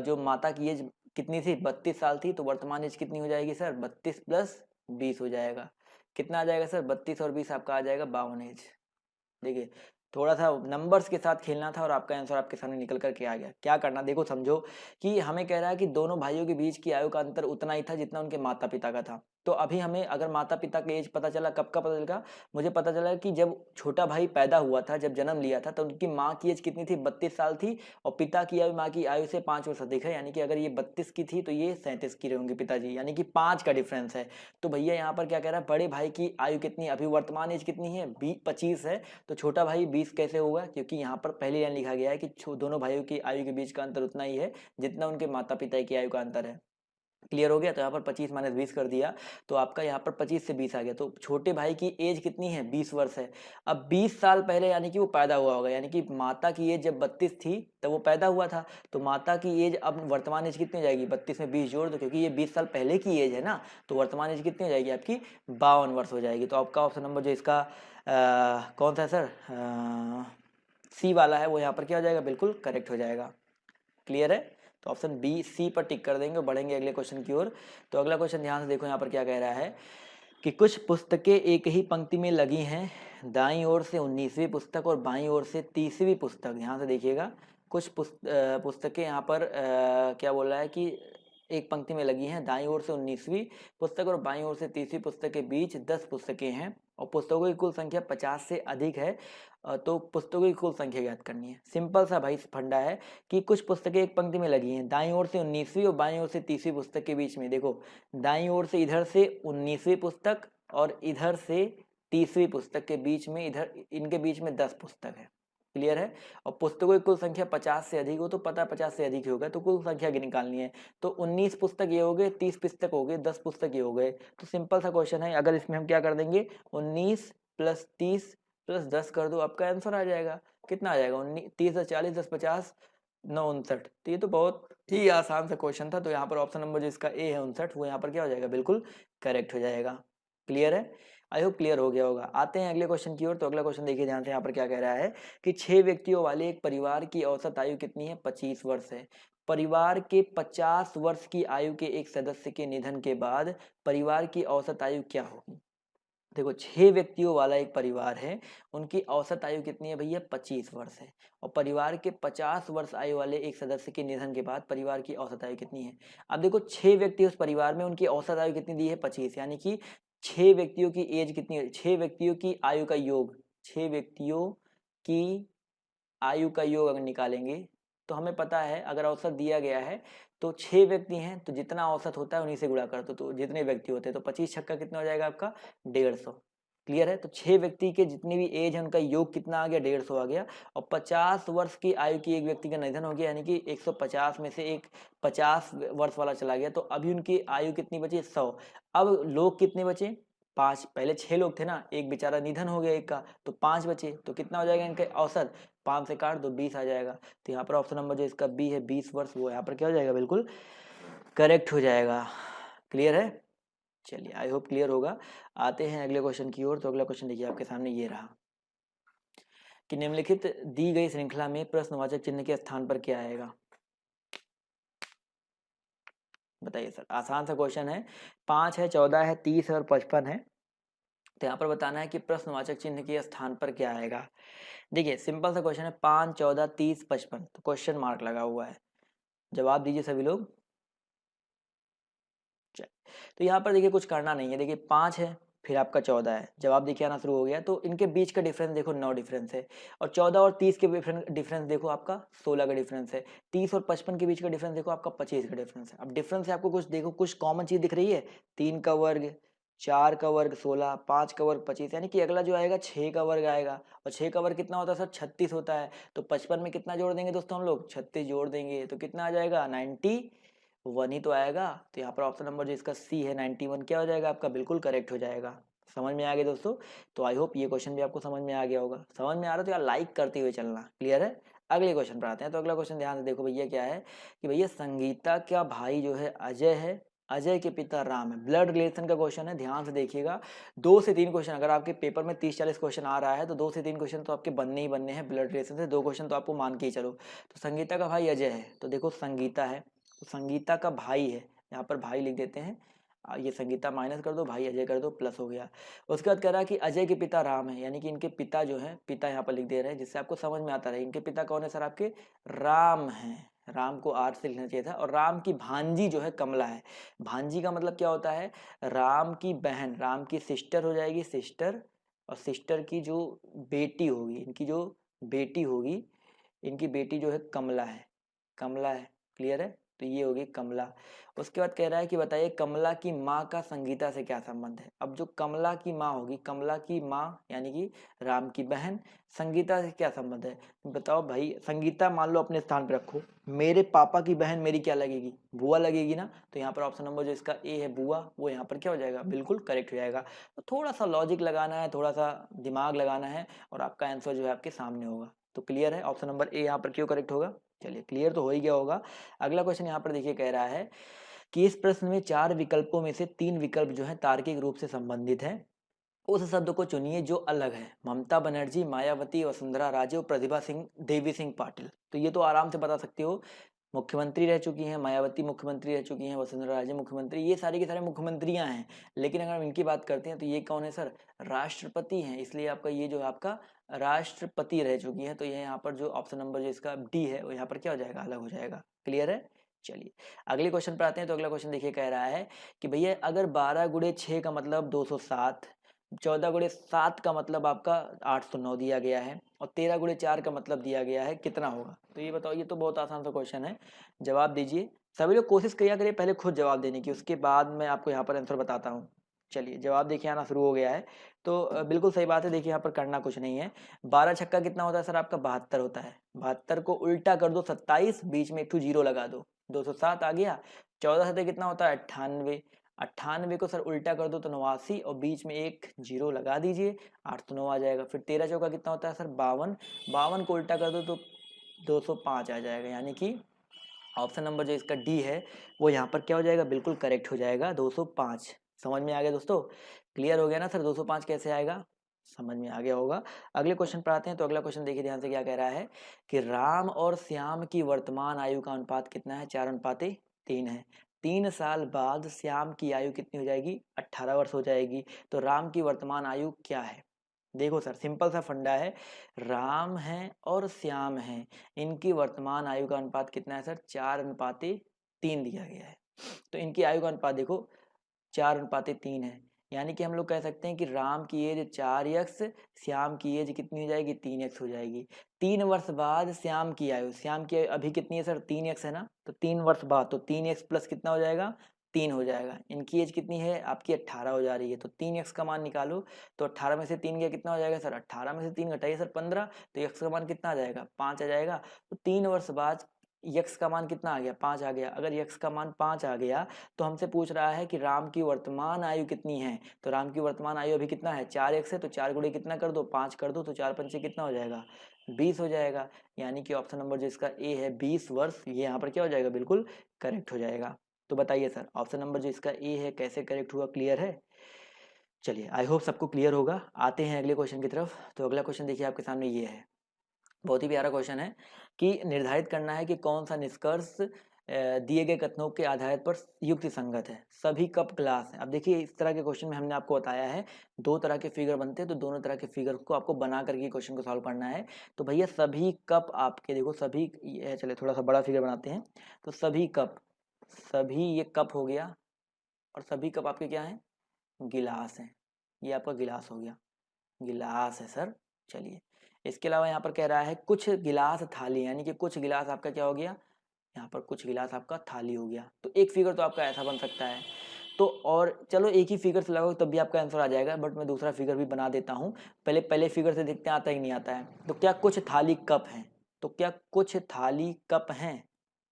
Speaker 2: जो माता की एज कितनी थी? 32 साल थी। तो वर्तमान एज कितनी हो जाएगी सर? 32 प्लस 20 हो जाएगा। कितना आ जाएगा सर? 32 और 20 आपका आ जाएगा 52 एज। देखिए, थोड़ा सा नंबर्स के साथ खेलना था और आपका आंसर आपके सामने निकल करके आ गया। क्या करना, देखो समझो कि हमें कह रहा है कि दोनों भाइयों के बीच की आयु का अंतर उतना ही था जितना उनके माता पिता का था। तो अभी हमें अगर माता पिता का एज पता चला, कब का पता चला? मुझे पता चला कि जब छोटा भाई पैदा हुआ था, जब जन्म लिया था, तो उनकी माँ की एज कितनी थी? 32 साल थी। और पिता की आयु माँ की आयु से 5 वर्ष अधिक है। यानी कि अगर ये 32 की थी तो ये 37 की रहेंगे पिताजी, यानी कि 5 का डिफरेंस है। तो भैया यहाँ पर क्या कह रहा है? बड़े भाई की आयु कितनी अभी वर्तमान एज कितनी है? 25 है। तो छोटा भाई 20 कैसे होगा? क्योंकि यहाँ पर पहली लाइन लिखा गया है कि दोनों भाइयों की आयु के बीच का अंतर उतना ही है जितना उनके माता पिता की आयु का अंतर है। क्लियर हो गया? तो यहाँ पर 25 माइनस 20 कर दिया, तो आपका यहाँ पर 25 से 20 आ गया। तो छोटे भाई की एज कितनी है? 20 वर्ष है। अब 20 साल पहले यानी कि वो पैदा हुआ होगा, यानी कि माता की एज जब 32 थी तब वो पैदा हुआ था। तो माता की एज अब वर्तमान एज कितनी हो जाएगी? 32 में 20 जोड़ दो, क्योंकि ये 20 साल पहले की एज है ना। तो वर्तमान एज कितनी हो जाएगी आपकी? 52 वर्ष हो जाएगी। तो आपका ऑप्शन नंबर जो इसका कौन सा है सर? सी वाला है, वो यहाँ पर क्या हो जाएगा? बिल्कुल करेक्ट हो जाएगा। क्लियर है? तो ऑप्शन बी सी पर टिक कर देंगे। बढ़ेंगे अगले क्वेश्चन की ओर। तो अगला क्वेश्चन ध्यान से देखो, यहाँ पर क्या कह रहा है कि कुछ पुस्तकें एक ही पंक्ति में लगी हैं। दाईं ओर से 19वीं पुस्तक और बाईं ओर से 30वीं पुस्तक। ध्यान से देखिएगा, कुछ पुस्तकें यहाँ पर क्या बोल रहा है कि एक पंक्ति में लगी हैं। दाईं ओर से 19वीं पुस्तक और बाईं ओर से 30वीं पुस्तक के बीच 10 पुस्तकें हैं और पुस्तकों की कुल संख्या 50 से अधिक है। तो पुस्तकों की कुल संख्या ज्ञात करनी है। सिंपल सा भाई फंडा है कि कुछ पुस्तकें एक पंक्ति में लगी हैं। दाईं ओर से 19वीं और बाईं ओर से 30वीं पुस्तक के बीच में देखो, दाईं ओर से इधर से 19वीं पुस्तक और इधर से 30वीं पुस्तक के बीच में, इधर इनके बीच में 10 पुस्तक है। क्लियर है? और पुस्तकों की कुल संख्या 50 से अधिक हो, तो पता 50 से अधिक ही होगा, तो कुल संख्या की निकालनी है। तो 19 पुस्तक ये हो गए, 30 पुस्तक हो गए, 10 पुस्तक ये हो गए। तो सिंपल सा क्वेश्चन है। अगर इसमें हम क्या कर देंगे, 19 प्लस 30 प्लस 10 कर दो, आपका आंसर आ जाएगा। कितना आ जाएगा? 19 30 40 10 50 9 59। तो ये तो बहुत ही आसान सा क्वेश्चन था। तो यहाँ पर ऑप्शन नंबर जो इसका ए है 59, वो यहाँ पर क्या हो जाएगा? बिल्कुल करेक्ट हो जाएगा। क्लियर है? आई होप क्लियर हो गया होगा। आते हैं अगले क्वेश्चन की ओर। तो अगला क्वेश्चन देखिए ध्यान से, यहाँ पर क्या कह रहा है कि 6 व्यक्तियों वाले एक परिवार की औसत आयु कितनी है? 25 वर्ष है। परिवार के 50 वर्ष की आयु के एक सदस्य के निधन के बाद परिवार की औसत आयु क्या होगी? देखो, 6 व्यक्तियों वाला एक परिवार है, उनकी औसत आयु कितनी है भैया? 25 वर्ष है। और परिवार के 50 वर्ष आयु वाले एक सदस्य के निधन के बाद परिवार की औसत आयु कितनी है? अब देखो, 6 व्यक्ति उस परिवार में, उनकी औसत आयु कितनी दी है? 25। यानी कि 6 व्यक्तियों की एज कितनी है? 6 व्यक्तियों की आयु का योग, 6 व्यक्तियों की आयु का योग अगर निकालेंगे तो हमें पता है, अगर औसत दिया गया है तो 6 व्यक्ति हैं, तो जितना औसत होता है उन्हीं से गुणा कर दो, तो जितने व्यक्ति होते हैं, तो 25 छक्का कितना हो जाएगा आपका? 150। क्लियर है? तो 6 व्यक्ति के जितनी भी एज है उनका योग कितना आ गया? 150 आ गया। और 50 वर्ष की आयु की एक व्यक्ति का निधन हो गया, यानी कि 150 में से एक 50 वर्ष वाला चला गया, तो अभी उनकी आयु कितनी बची? 100। अब लोग कितने बचे? 5। पहले 6 लोग थे ना, एक बेचारा निधन हो गया एक का, तो 5 बचे। तो कितना हो जाएगा इनके औसत? 5 से काट दो, 20 आ जाएगा। तो यहाँ पर ऑप्शन नंबर जो इसका बी है 20 वर्ष, वो यहाँ पर क्या हो जाएगा? बिल्कुल करेक्ट हो जाएगा। क्लियर है? चलिए, आई होप क्लियर होगा। आते हैं अगले क्वेश्चन की ओर। तो अगला क्वेश्चन देखिए आपके सामने ये रहा कि निम्नलिखित दी गई श्रृंखला में प्रश्नवाचक चिन्ह के स्थान पर क्या आएगा? बताइए सर। आसान सा क्वेश्चन है। 5 है, 14 है, 30 है और 55 है। तो यहाँ पर बताना है कि प्रश्नवाचक चिन्ह के स्थान पर क्या आएगा। देखिए, सिंपल सा क्वेश्चन है। 5, 14, 30, 55, तो क्वेश्चन मार्क लगा हुआ है। जवाब दीजिए सभी लोग। चल, तो यहाँ पर देखिए कुछ करना नहीं है। देखिए 5 है, फिर आपका 14 है। जवाब देखिए आना शुरू हो गया। तो इनके बीच का डिफरेंस देखो 9 डिफरेंस है, और 14 और 30 के डिफरेंस देखो आपका 16 का डिफरेंस है। 30 और 55 के बीच का डिफरेंस देखो आपका 25 का डिफरेंस है। अब डिफरेंस से आपको कुछ देखो, कुछ कॉमन चीज दिख रही है। 3 का वर्ग, 4 का वर्ग 16, 5 का वर्ग 25, यानी कि अगला जो आएगा 6 का वर्ग आएगा। और 6 का वर्ग कितना होता है सर? 36 होता है। तो 55 में कितना जोड़ देंगे दोस्तों हम लोग? 36 जोड़ देंगे तो कितना आ जाएगा? 91 ही तो आएगा। तो यहाँ पर ऑप्शन नंबर जो इसका सी है 91 क्या हो जाएगा आपका? बिल्कुल करेक्ट हो जाएगा। समझ में आ गया दोस्तों? तो आई होप ये क्वेश्चन भी आपको समझ में आ गया होगा। समझ में आ रहा है तो यार लाइक करते हुए चलना। क्लियर है? अगले क्वेश्चन पर आते हैं। तो अगला क्वेश्चन ध्यान से देखो भैया, क्या है कि भैया संगीता का भाई जो है अजय है, अजय के पिता राम है। ब्लड रिलेशन का क्वेश्चन है, ध्यान से देखिएगा। 2 से 3 क्वेश्चन, अगर आपके पेपर में 30-40 क्वेश्चन आ रहा है तो 2 से 3 क्वेश्चन तो आपके बनने ही बनने हैं ब्लड रिलेशन से। 2 क्वेश्चन तो आपको मान के ही चलो। तो संगीता का भाई अजय है, तो देखो संगीता है तो संगीता का भाई है, यहाँ पर भाई लिख देते हैं। ये संगीता माइनस कर दो, भाई अजय कर दो, प्लस हो गया। उसके बाद कह रहा है कि अजय के पिता राम है, यानी कि इनके पिता जो है, पिता यहाँ पर लिख दे रहे हैं जिससे आपको समझ में आता रहे। इनके पिता कौन है सर? आपके राम हैं। राम को आर से लिखना चाहिए था। और राम की भांजी जो है कमला है। भांजी का मतलब क्या होता है? राम की बहन, राम की सिस्टर हो जाएगी, सिस्टर। और सिस्टर की जो बेटी होगी, इनकी जो बेटी होगी, इनकी बेटी जो है कमला है, कमला है। क्लियर है? तो ये होगी कमला। उसके बाद कह रहा है कि बताइए कमला की माँ का संगीता से क्या संबंध है। अब जो कमला की माँ होगी, कमला की माँ यानी कि राम की बहन, संगीता से क्या संबंध है? बताओ भाई। संगीता मान लो अपने स्थान पर रखो, मेरे पापा की बहन मेरी क्या लगेगी? बुआ लगेगी ना। तो यहाँ पर ऑप्शन नंबर जो इसका ए है बुआ, वो यहाँ पर क्या हो जाएगा? बिल्कुल करेक्ट हो जाएगा। तो थोड़ा सा लॉजिक लगाना है, थोड़ा सा दिमाग लगाना है, और आपका आंसर जो है आपके सामने होगा। तो क्लियर है? ऑप्शन नंबर ए यहाँ पर क्यों करेक्ट होगा? चलिए क्लियर तो हो ही गया होगा। अगला क्वेश्चन यहाँ पर देखिए, कह रहा है कि इस प्रश्न में 4 विकल्पों में से 3 विकल्प जो है तार्किक रूप से संबंधित है। उस शब्द को चुनिए जो अलग है। ममता बनर्जी, मायावती, वसुंधरा राजे और प्रतिभा सिंह, देवी सिंह पाटिल। तो ये तो आराम से बता सकते हो। मुख्यमंत्री रह चुकी हैं, मायावती मुख्यमंत्री रह चुकी हैं, वसुंधरा राजे मुख्यमंत्री, ये सारी की सारी मुख्यमंत्रियां हैं। लेकिन अगर हम इनकी बात करते हैं तो ये कौन है सर? राष्ट्रपति हैं। इसलिए आपका ये जो है आपका राष्ट्रपति रह चुकी है। तो ये यहाँ पर जो ऑप्शन नंबर जो इसका डी है वो यहाँ पर क्या हो जाएगा? अलग हो जाएगा। क्लियर है? चलिए अगले क्वेश्चन पर आते हैं। तो अगला क्वेश्चन देखिए, कह रहा है कि भैया अगर 12 गुणे 6 का मतलब 207, 14 गुणे 7 का मतलब आपका 809 दिया गया है, और 13 गुणे 4 का मतलब दिया गया है, कितना होगा? तो ये बताओ। ये तो बहुत आसान सा क्वेश्चन है, जवाब दीजिए। सभी लोग कोशिश किया करिए पहले खुद जवाब देने की, उसके बाद मैं आपको यहाँ पर आंसर बताता हूँ। चलिए जवाब देखिए आना शुरू हो गया है। तो बिल्कुल सही बात है। देखिए यहाँ पर करना कुछ नहीं है। 12 छक्का कितना होता है सर? आपका 72 होता है। 72 को उल्टा कर दो 27, बीच में एक ठू जीरो लगा दो, 207 आ गया। 14 से कितना होता है? 98। 98 को सर उल्टा कर दो तो 89, और बीच में एक जीरो लगा दीजिए, 809 आ जाएगा। फिर 13 चौका कितना होता है सर? 52। 52 को उल्टा कर दो तो 205 आ जाएगा। यानी कि ऑप्शन नंबर जो इसका डी है वो यहाँ पर क्या हो जाएगा? बिल्कुल करेक्ट हो जाएगा, 205। समझ में आ गया दोस्तों? क्लियर हो गया ना सर? 205 कैसे आएगा? समझ में आ गया होगा। अगले क्वेश्चन पर आते हैं। तो अगला क्वेश्चन देखिए ध्यान से, क्या कह रहा है कि राम और श्याम की वर्तमान आयु का अनुपात कितना है? 4:3 है। 3 साल बाद श्याम की आयु कितनी हो जाएगी? 18 वर्ष हो जाएगी। तो राम की वर्तमान आयु क्या है? देखो सर, सिंपल सा फंडा है। राम है और श्याम है, इनकी वर्तमान आयु का अनुपात कितना है सर? 4:3 दिया गया है। तो इनकी आयु का अनुपात देखो 4:3 है। यानी कि हम लोग कह सकते हैं कि राम की एज 4x, श्याम की एज कितनी हो जाएगी? 3x हो जाएगी। 3 वर्ष बाद श्याम की आयु, श्याम की आयु अभी कितनी है सर? 3x है ना। तो 3 वर्ष बाद तो 3x प्लस कितना हो जाएगा? 3 हो जाएगा। इनकी एज कितनी है? आपकी 18 हो जा रही है। तो 3x का मान निकालो। तो 18 में से 3 गया, कितना हो जाएगा सर? 18 में से 3 घटाइए सर 15। तो x का मान कितना आ जाएगा? 5 आ जाएगा। तो 3 वर्ष बाद यक्स का मान कितना आ गया? 5 आ गया। अगर यक्स का मान 5 आ गया तो हमसे पूछ रहा है कि राम की वर्तमान आयु कितनी है। तो राम की वर्तमान आयु अभी कितना है? 4x है। तो 4 गुणे कितना कर दो? 5 कर दो। तो 4 पंचे कितना हो जाएगा? 20 हो जाएगा। यानी कि ऑप्शन नंबर जो इसका ए है 20 वर्ष, ये यहाँ पर क्या हो जाएगा? बिल्कुल करेक्ट हो जाएगा। तो बताइए सर, ऑप्शन नंबर जो इसका ए है कैसे करेक्ट हुआ? क्लियर है? चलिए आई होप सबको क्लियर होगा। आते हैं अगले क्वेश्चन की तरफ। तो अगला क्वेश्चन देखिए आपके सामने ये है, बहुत ही प्यारा क्वेश्चन है कि निर्धारित करना है कि कौन सा निष्कर्ष दिए गए कथनों के आधार पर युक्ति संगत है। सभी कप ग्लास है। अब देखिए इस तरह के क्वेश्चन में हमने आपको बताया है 2 तरह के फिगर बनते हैं, तो दोनों तरह के फिगर को आपको बना करके क्वेश्चन को सॉल्व करना है। तो भैया सभी कप आपके देखो, सभी चले थोड़ा सा बड़ा फिगर बनाते हैं। तो सभी कप, सभी ये कप हो गया, और सभी कप आपके क्या हैं? गिलास हैं। ये आपका गिलास हो गया, गिलास है सर। चलिए, इसके अलावा यहाँ पर कह रहा है कुछ गिलास थाली, यानी कि कुछ गिलास आपका क्या हो गया, यहाँ पर कुछ गिलास आपका थाली हो गया। तो एक फिगर तो आपका ऐसा बन सकता है। तो और चलो एक ही फिगर से लगाओ तब भी आपका आंसर आ जाएगा, बट मैं दूसरा फिगर भी बना देता हूँ। पहले पहले फिगर से देखते हैं आता है कि नहीं आता है। तो क्या कुछ थाली कप हैं, तो क्या कुछ थाली कप हैं,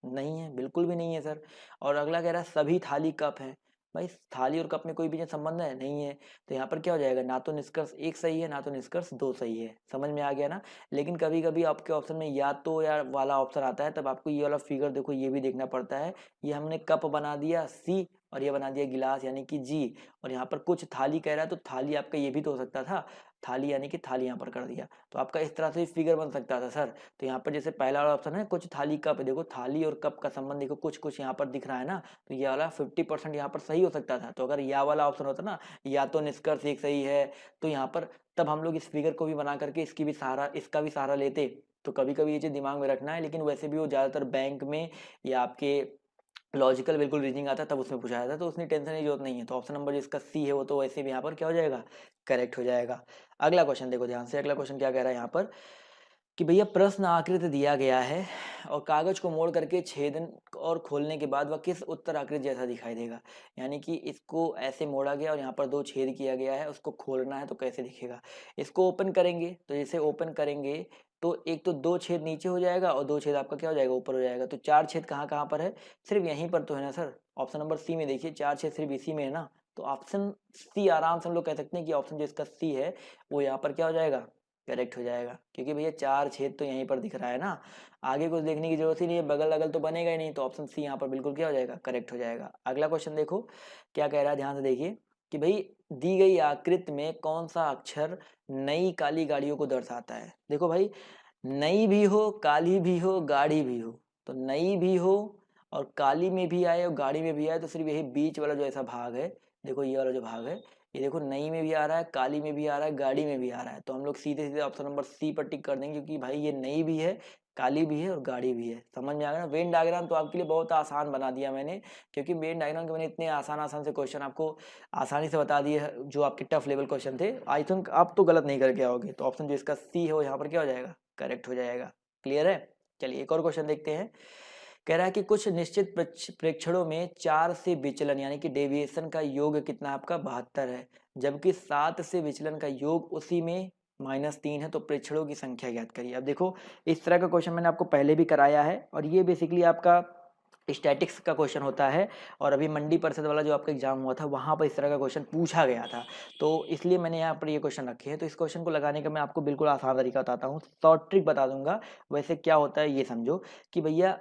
Speaker 2: नहीं है, बिल्कुल भी नहीं है सर। और अगला कह रहा है सभी थाली कप है, भाई थाली और कप में कोई भी संबंध है नहीं है। तो यहाँ पर क्या हो जाएगा, ना तो निष्कर्ष एक सही है, ना तो निष्कर्ष दो सही है। समझ में आ गया ना। लेकिन कभी कभी आपके ऑप्शन में या तो या वाला ऑप्शन आता है, तब आपको ये वाला फिगर देखो ये भी देखना पड़ता है। ये हमने कप बना दिया सी, और ये बना दिया गिलास यानी कि जी। और यहाँ पर कुछ थाली कह रहा है, तो थाली आपका ये भी तो हो सकता था, थाली यानी कि थाली यहाँ पर कर दिया। तो आपका इस तरह से फिगर बन सकता था सर। तो यहाँ पर जैसे पहला वाला ऑप्शन है कुछ थाली कप, देखो थाली और कप का संबंध देखो कुछ कुछ यहाँ पर दिख रहा है ना, तो ये वाला 50% यहाँ पर सही हो सकता था। तो अगर या वाला ऑप्शन होता ना, या तो निष्कर्ष एक सही है, तो यहाँ पर तब हम लोग इस फिगर को भी बना करके इसकी भी सहारा, इसका भी सहारा लेते। तो कभी कभी ये चीज़ दिमाग में रखना है। लेकिन वैसे भी वो ज़्यादातर बैंक में या आपके लॉजिकल बिल्कुल रीजनिंग आता है तब उसमें पूछा जाता है, तो उसमें टेंशन की जरूरत नहीं है। तो ऑप्शन नंबर जिसका सी है वो तो वैसे भी यहाँ पर क्या हो जाएगा, करेक्ट हो जाएगा। अगला क्वेश्चन देखो ध्यान से, अगला क्वेश्चन क्या कह रहा है यहाँ पर कि भैया प्रश्न आकृति दिया गया है और कागज को मोड़ करके छेदन और खोलने के बाद वह किस उत्तर आकृति जैसा दिखाई देगा। यानी कि इसको ऐसे मोड़ा गया और यहाँ पर दो छेद किया गया है, उसको खोलना है तो कैसे दिखेगा। इसको ओपन करेंगे तो जैसे ओपन करेंगे तो एक तो दो छेद नीचे हो जाएगा और दो छेद आपका क्या हो जाएगा, ऊपर हो जाएगा। तो चार छेद कहाँ कहाँ पर है, सिर्फ यहीं पर तो है ना सर। ऑप्शन नंबर सी में देखिए चार छेद सिर्फ इसी में है ना। तो ऑप्शन सी आराम से हम लोग कह सकते हैं कि ऑप्शन जो इसका सी है वो यहाँ पर क्या हो जाएगा, करेक्ट हो जाएगा। क्योंकि भैया चार छेद तो यहीं पर दिख रहा है ना, आगे कुछ देखने की जरूरत ही नहीं है, बगल अगल तो बनेगा ही नहीं। तो ऑप्शन सी यहाँ पर बिल्कुल क्या हो जाएगा, करेक्ट हो जाएगा। अगला क्वेश्चन देखो क्या कह रहा है, ध्यान से देखिए कि भाई दी गई आकृति में कौन सा अक्षर नई काली गाड़ियों को दर्शाता है। देखो भाई, नई भी हो, काली भी हो, गाड़ी भी हो, तो नई भी हो और काली में भी आए और गाड़ी में भी आए, तो सिर्फ यही बीच वाला जो ऐसा भाग है, देखो ये वाला जो भाग है, ये देखो नई में भी आ रहा है, काली में भी आ रहा है, गाड़ी में भी आ रहा है। तो हम लोग सीधे सीधे ऑप्शन नंबर सी पर टिक कर देंगे, क्योंकि भाई ये नई भी है, काली भी है और गाड़ी भी है। समझ में आ गया ना। वेन डायग्राम तो आपके लिए बहुत आसान बना दिया मैंने, क्योंकि वेन डायग्राम के मैंने इतने आसान आसान से क्वेश्चन आपको आसानी से बता दिए जो आपके टफ लेवल क्वेश्चन थे। आई थिंक आप तो गलत नहीं करके आओगे। तो ऑप्शन जो इसका सी है वो यहाँ पर क्या हो जाएगा, करेक्ट हो जाएगा। क्लियर है। चलिए एक और क्वेश्चन देखते हैं। कह रहा है कि कुछ निश्चित प्रेक्षणों में 4 से विचलन यानी कि डेविएशन का योग कितना आपका 72 है, जबकि 7 से विचलन का योग उसी में -3 है। तो प्रेक्षणों की संख्या ज्ञात करिए। अब देखो इस तरह का क्वेश्चन मैंने आपको पहले भी कराया है, और ये बेसिकली आपका स्टैटिक्स का क्वेश्चन होता है। और अभी मंडी परिषद वाला जो आपका एग्जाम हुआ था वहाँ पर इस तरह का क्वेश्चन पूछा गया था, तो इसलिए मैंने यहाँ पर ये क्वेश्चन रखे हैं। तो इस क्वेश्चन को लगाने का मैं आपको बिल्कुल आसान तरीका बताता हूँ, शॉर्ट ट्रिक बता दूंगा। वैसे क्या होता है ये समझो कि भैया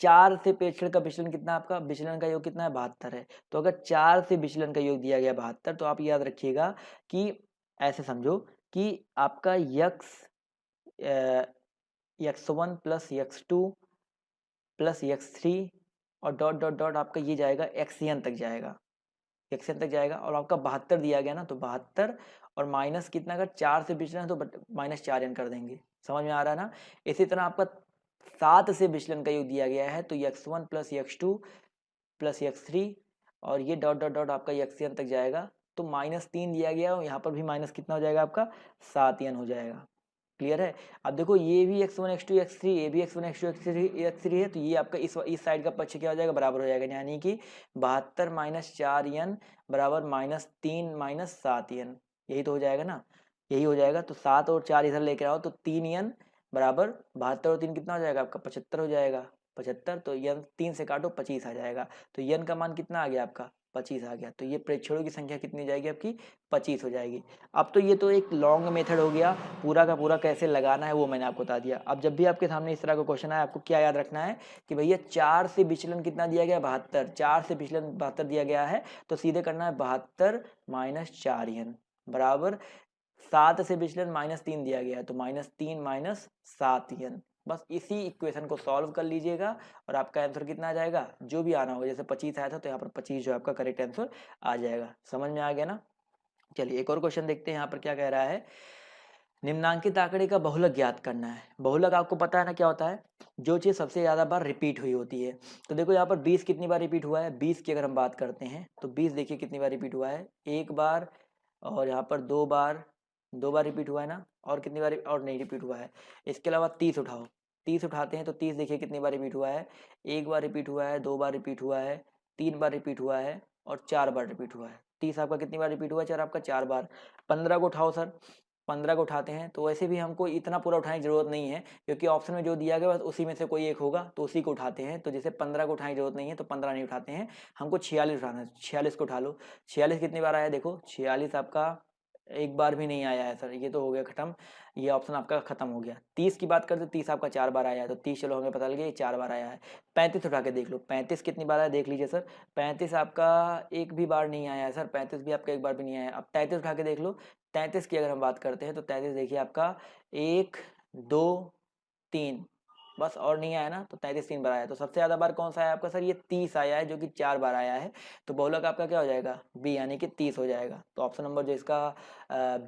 Speaker 2: 4 से प्रेक्षण का विचलन कितना, आपका विचलन का योग कितना है 72 है। तो अगर 4 से विचलन का योग दिया गया 72, तो आप याद रखिएगा कि ऐसे समझो कि आपका x1 plus x2 plus x3 और डॉट डॉट डॉट आपका ये जाएगा xn तक जाएगा, xn तक जाएगा। और आपका 72 दिया गया ना, तो 72 और माइनस कितना, अगर 4 से विचलन है तो -4n कर देंगे। समझ में आ रहा है ना। इसी तरह आपका 7 से विचलन का योग दिया गया है, तो x1 plus x2 plus x3 और ये डॉट डॉट डॉट आपका xn तक जाएगा। तो -3 दिया गया और यहाँ पर भी माइनस कितना हो जाएगा आपका 7n हो जाएगा। क्लियर है। अब देखो ये भी x1 x2 x3, ये भी x1 x2 x3 है, तो ये आपका इस साइड का पक्ष क्या हो जाएगा, बराबर हो जाएगा। यानी कि 72 माइनस 4n बराबर -3 - 7n, यही तो हो जाएगा ना, यही हो जाएगा। तो 7 और 4 इधर लेके आओ तो 3n बराबर 72 और 3 कितना हो जाएगा आपका 75 हो जाएगा। 75 तो n 3 से काटो 25 आ जाएगा। तो n का मान कितना आ गया आपका 25 आ गया। तो ये प्रेक्षणों की संख्या कितनी हो जाएगी आपकी 25 हो जाएगी। अब तो ये तो एक लॉन्ग मेथड हो गया, पूरा का पूरा कैसे लगाना है वो मैंने आपको बता दिया। अब जब भी आपके सामने इस तरह का क्वेश्चन आए आपको क्या याद रखना है कि भैया 4 से विचलन कितना दिया गया 72, 4 से विचलन 72 दिया गया है, तो सीधे करना है 72 माइनस 4n बराबर 7 से विचलन -3 दिया गया है, तो -3 - 7n। बस इसी इक्वेशन को सॉल्व कर लीजिएगा और आपका आंसर कितना आ जाएगा, जो भी आना होगा। जैसे 25 आया था तो यहाँ पर 25 जो आपका करेक्ट आंसर आ जाएगा। समझ में आ गया ना। चलिए एक और क्वेश्चन देखते हैं यहाँ पर क्या कह रहा है। निम्नांकित आंकड़े का बहुलक ज्ञात करना है। बहुलक आपको पता है ना क्या होता है, जो चीज़ सबसे ज़्यादा बार रिपीट हुई होती है। तो देखो यहाँ पर 20 कितनी बार रिपीट हुआ है, 20 की अगर हम बात करते हैं तो 20 देखिए कितनी बार रिपीट हुआ है, एक बार, और यहाँ पर 2 बार रिपीट हुआ है ना, और कितनी बार और नहीं रिपीट हुआ है। इसके अलावा 30 उठाओ, 30 उठाते हैं तो 30 देखिए कितनी बार रिपीट हुआ है, 1 बार रिपीट हुआ है, 2 बार रिपीट हुआ है, 3 बार रिपीट हुआ है और 4 बार रिपीट हुआ है। 30 आपका कितनी बार रिपीट हुआ है, 4 आपका 4 बार। 15 को उठाओ सर, 15 को उठाते हैं तो वैसे भी हमको इतना पूरा उठाने की जरूरत नहीं है, क्योंकि ऑप्शन में जो दिया गया बस उसी में से कोई एक होगा तो उसी को उठाते हैं। तो जैसे 15 को उठाने की जरूरत नहीं है तो 15 नहीं उठाते हैं, हमको 46 उठाना है। 46 को उठा लो। 46 कितनी बार आया, देखो 46 आपका एक बार भी नहीं आया है सर, ये तो हो गया खत्म, ये ऑप्शन आपका खत्म हो गया। 30 की बात करते, 30 आपका 4 बार आया है, तो 30 चलो हमें पता लग गया ये 4 बार आया है। 35 उठा के देख लो, 35 कितनी बार आया देख लीजिए सर। 35 आपका एक भी बार नहीं आया है सर, 35 भी आपका एक बार भी नहीं आया है। अब 33 उठा के देख लो। 33 की अगर हम बात करते हैं तो 33 देखिए आपका 1 2 3 बस, और नहीं आया ना, तो 33 3 बार आया। तो सबसे ज्यादा बार कौन सा आया आपका सर, ये 30 आया है जो कि 4 बार आया है। तो बहुलक आपका क्या हो जाएगा, बी यानी कि 30 हो जाएगा। तो ऑप्शन नंबर जो इसका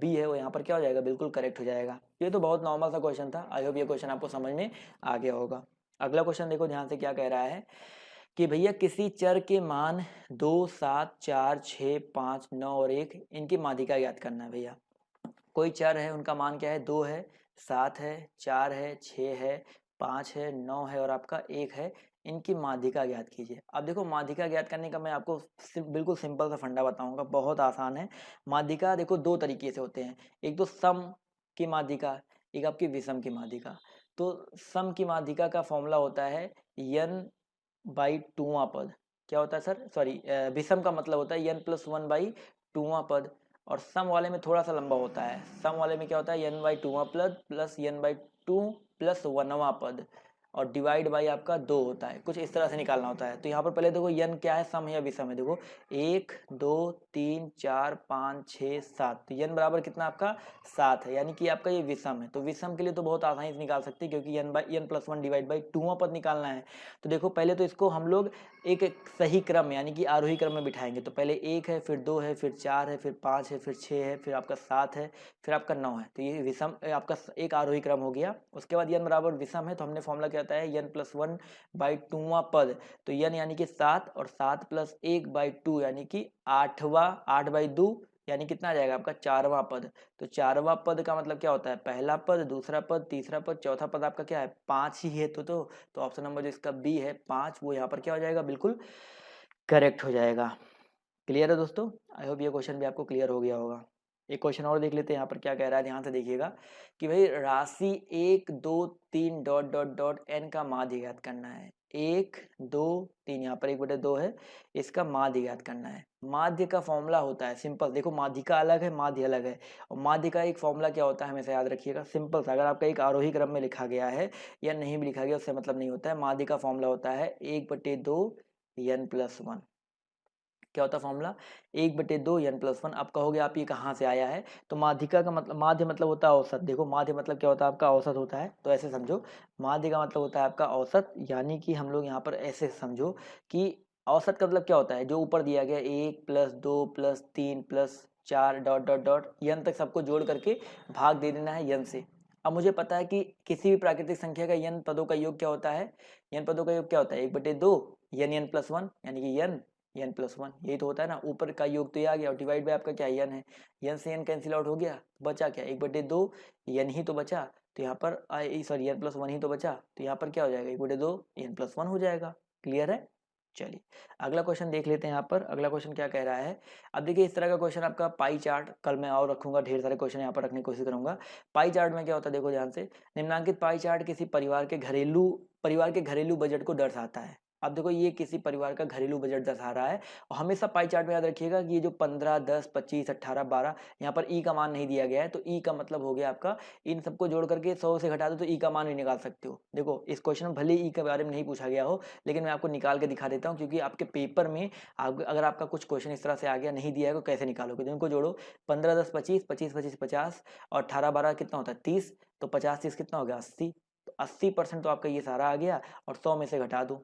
Speaker 2: बी है वो यहाँ पर क्या हो जाएगा, बिल्कुल करेक्ट हो जाएगा। ये तो बहुत नॉर्मल सा क्वेश्चन था, आई होप ये क्वेश्चन आपको समझ में आ गया होगा। अगला क्वेश्चन देखो ध्यान से, क्या कह रहा है कि भैया किसी चर के मान 2 7 4 6 5 9 और 1 इनकी माध्यिका ज्ञात करना है। भैया कोई चर है, उनका मान क्या है, 2 है, 7 है, 4 है, 6 है, 5 है, 9 है और आपका 1 है। इनकी माध्यिका ज्ञात कीजिए। अब देखो माध्यिका ज्ञात करने का मैं आपको बिल्कुल सिंपल सा फंडा बताऊंगा, बहुत आसान है। माध्यिका देखो दो तरीके से होते हैं, एक तो सम की माध्यिका, एक आपकी विषम की माध्यिका। तो सम की माध्यिका का फॉर्मूला होता है n/2वां पद। क्या होता है सर, सॉरी, विषम का मतलब होता है n+1/2वां पद। और सम वाले में थोड़ा सा लंबा होता है, सम वाले में क्या होता है n/2वां पद प्लस n/2 प्लस 1वां पद और डिवाइड बाई आपका 2 होता है, कुछ इस तरह से निकालना होता है। तो यहाँ पर पहले देखो n क्या है, सम है या विषम है, देखो 1 2 3 4 5 6 7, तो n बराबर कितना आपका 7 है, यानी कि आपका ये विषम है। तो विषम के लिए तो बहुत आसानी से निकाल सकते हैं, क्योंकि n+1 डिवाइड बाई 2वां पद निकालना है। तो देखो पहले तो इसको हम लोग एक सही क्रम यानी कि आरोही क्रम में बिठाएंगे। तो पहले 1 है, फिर 2 है, फिर 4 है, फिर 5 है, फिर 6 है, फिर आपका 7 है, फिर आपका 9 है। तो ये विषम आपका एक आरोही क्रम हो गया। उसके बाद n बराबर विषम है, तो हमने फॉर्मूला क्या होता है n+1/2वां पद। तो n यानी कि 7 और 7 प्लस 1/2 यानी कि 8/2 यानी कितना आ जाएगा आपका 4वां पद। तो 4वां पद का मतलब क्या होता है, पहला पद, दूसरा पद, तीसरा पद, चौथा पद आपका क्या है, 5 ही है। तो ऑप्शन नंबर जो इसका बी है 5, वो यहाँ पर क्या हो जाएगा, बिल्कुल करेक्ट हो जाएगा। क्लियर है दोस्तों, आई होप ये क्वेश्चन भी आपको क्लियर हो गया होगा। एक क्वेश्चन और देख लेते हैं यहाँ पर क्या कह रहा है, ध्यान से देखिएगा कि भाई राशि 1 2 3 डॉट डॉट डॉट n का माध्य ज्ञात करना है। 1 2 3 यहाँ पर 1/2 है, इसका माध्य ज्ञात करना है। माध्य का फॉर्मूला होता है सिंपल, देखो माध्यिका अलग है, माध्य अलग है। और माध्य का एक फॉर्मूला क्या होता है हमेशा याद रखिएगा, सिंपल सा, अगर आपका एक आरोही क्रम में लिखा गया है या नहीं भी लिखा गया उससे मतलब नहीं होता है। माध्य का फॉर्मूला होता है 1/2 n+1। क्या होता है फॉर्मूला, 1/2 n+1। अब कहोगे आप ये कहाँ से आया है, तो माध्यिका का मतलब, माध्य मतलब होता है औसत। देखो माध्य मतलब क्या होता है आपका, औसत होता है। तो ऐसे समझो, माध्य का मतलब होता है आपका औसत, यानी कि हम लोग यहाँ पर ऐसे समझो कि औसत का मतलब क्या होता है, जो ऊपर दिया गया 1 + 2 + 3 + 4 डॉट डॉट डॉट n तक सबको जोड़ करके भाग दे देना है n से। अब मुझे पता है कि किसी भी प्राकृतिक संख्या का n पदों का योग क्या होता है, n पदों का योग क्या होता है 1/2 n+1 यानी कि n+1, यही तो होता है ना। ऊपर का योग तो ये आ गया और डिवाइड बाय आपका क्या n है, n से n कैंसिल आउट हो गया, बचा क्या 1/2 n ही तो बचा। तो यहाँ पर सॉरी n+1 ही तो बचा, तो यहाँ पर क्या हो जाएगा 1/2 n+1 हो जाएगा। क्लियर है, चलिए अगला क्वेश्चन देख लेते हैं। यहाँ पर अगला क्वेश्चन क्या कह रहा है, अब देखिए इस तरह का क्वेश्चन आपका पाई चार्ट, कल मैं और रखूंगा, ढेर सारे क्वेश्चन यहाँ पर रखने की कोशिश करूंगा। पाई चार्ट में क्या होता है देखो ध्यान से, निम्नांकित पाई चार्ट किसी परिवार के घरेलू बजट को दर्शाता है। अब देखो ये किसी परिवार का घरेलू बजट दर्शा रहा है, और हमेशा पाई चार्ट में याद रखिएगा कि ये जो 15 10 25 18 12 यहाँ पर ई का मान नहीं दिया गया है, तो ई का मतलब हो गया आपका, इन सबको जोड़ करके 100 से घटा दो तो ई का मान भी निकाल सकते हो। देखो इस क्वेश्चन में भले ई के बारे में नहीं पूछा गया हो, लेकिन मैं आपको निकाल के दिखा देता हूँ, क्योंकि आपके पेपर में अगर आपका कुछ क्वेश्चन इस तरह से आ गया, नहीं दिया है तो कैसे निकालोगे। तो इनको जोड़ो, 15 10 25 25 25 50 और 18 12 कितना होता है 30, तो 50 30 कितना हो गया 80। तो 80% तो आपका ये सारा आ गया, और 100 में से घटा दो,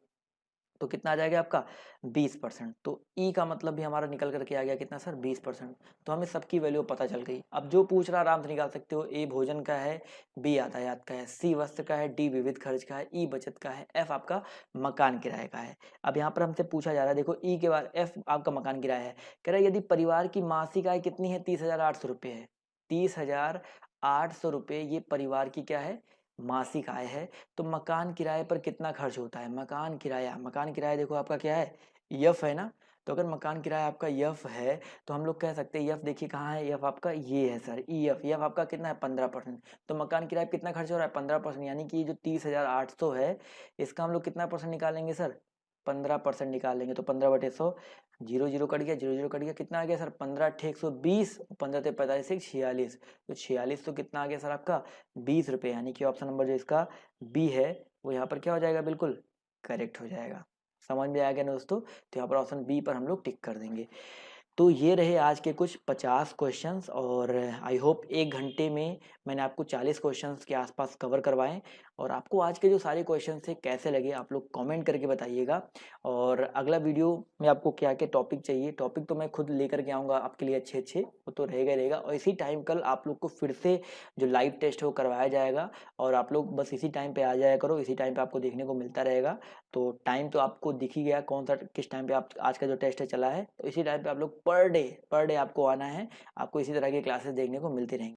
Speaker 2: तो कितना आ जाएगा आपका 20%। तो ई का मतलब भी हमारा निकल करके आ गया कितना सर 20%। तो हमें सबकी वैल्यू पता चल गई। अब जो पूछ रहा आराम से निकाल सकते हो। ए भोजन का है, बी यातायात का है, सी वस्त्र का है, डी विविध खर्च का है, ई बचत का है, एफ आपका मकान किराए का है। अब यहाँ पर हमसे पूछा जा रहा है, देखो ई के बाद एफ आपका मकान किराया है। कह रहा है यदि परिवार की मासिक आय कितनी है 30,800 रुपये है। 30,800 रुपये ये परिवार की क्या है मासिक आय है। तो मकान किराए पर कितना खर्च होता है। मकान किराया देखो आपका क्या है यफ है ना। तो अगर मकान किराया आपका यफ है तो हम लोग कह सकते हैं यफ देखिए कहाँ है। यफ आपका ये है सर ई एफ। यफ आपका कितना है 15%। तो मकान किराया पे कितना खर्च हो रहा है 15%। यानी कि ये जो 30,800 है इसका हम लोग कितना परसेंट निकालेंगे सर 15% निकालेंगे। तो 15/100 जीरो जीरो कट गया, जीरो जीरो कट गया, कितना आ गया सर 15×8 120, 15×3 45 46। तो 46 तो कितना आ गया सर आपका 20 रुपये। यानी कि ऑप्शन नंबर जो इसका बी है वो यहाँ पर क्या हो जाएगा बिल्कुल करेक्ट हो जाएगा। समझ में आ गया ना दोस्तों। तो यहाँ पर ऑप्शन बी पर हम लोग टिक कर देंगे। तो ये रहे आज के कुछ 50 क्वेश्चंस और आई होप 1 घंटे में मैंने आपको 40 क्वेश्चंस के आसपास कवर करवाएं। और आपको आज के जो सारे क्वेश्चंस थे कैसे लगे आप लोग कमेंट करके बताइएगा। और अगला वीडियो में आपको क्या क्या टॉपिक चाहिए, टॉपिक तो मैं खुद लेकर के आऊँगा आपके लिए अच्छे अच्छे, वो तो रहेगा ही रहेगा। और इसी टाइम कल आप लोग को फिर से जो लाइव टेस्ट है वो करवाया जाएगा। और आप लोग बस इसी टाइम पे आ जाया करो, इसी टाइम पे आपको देखने को मिलता रहेगा। तो टाइम तो आपको दिख ही गया कौन सा किस टाइम पे आप आज का जो टेस्ट है चला है। तो इसी टाइम पे आप लोग पर डे आपको आना है। आपको इसी तरह की क्लासेस देखने को मिलती रहेंगी।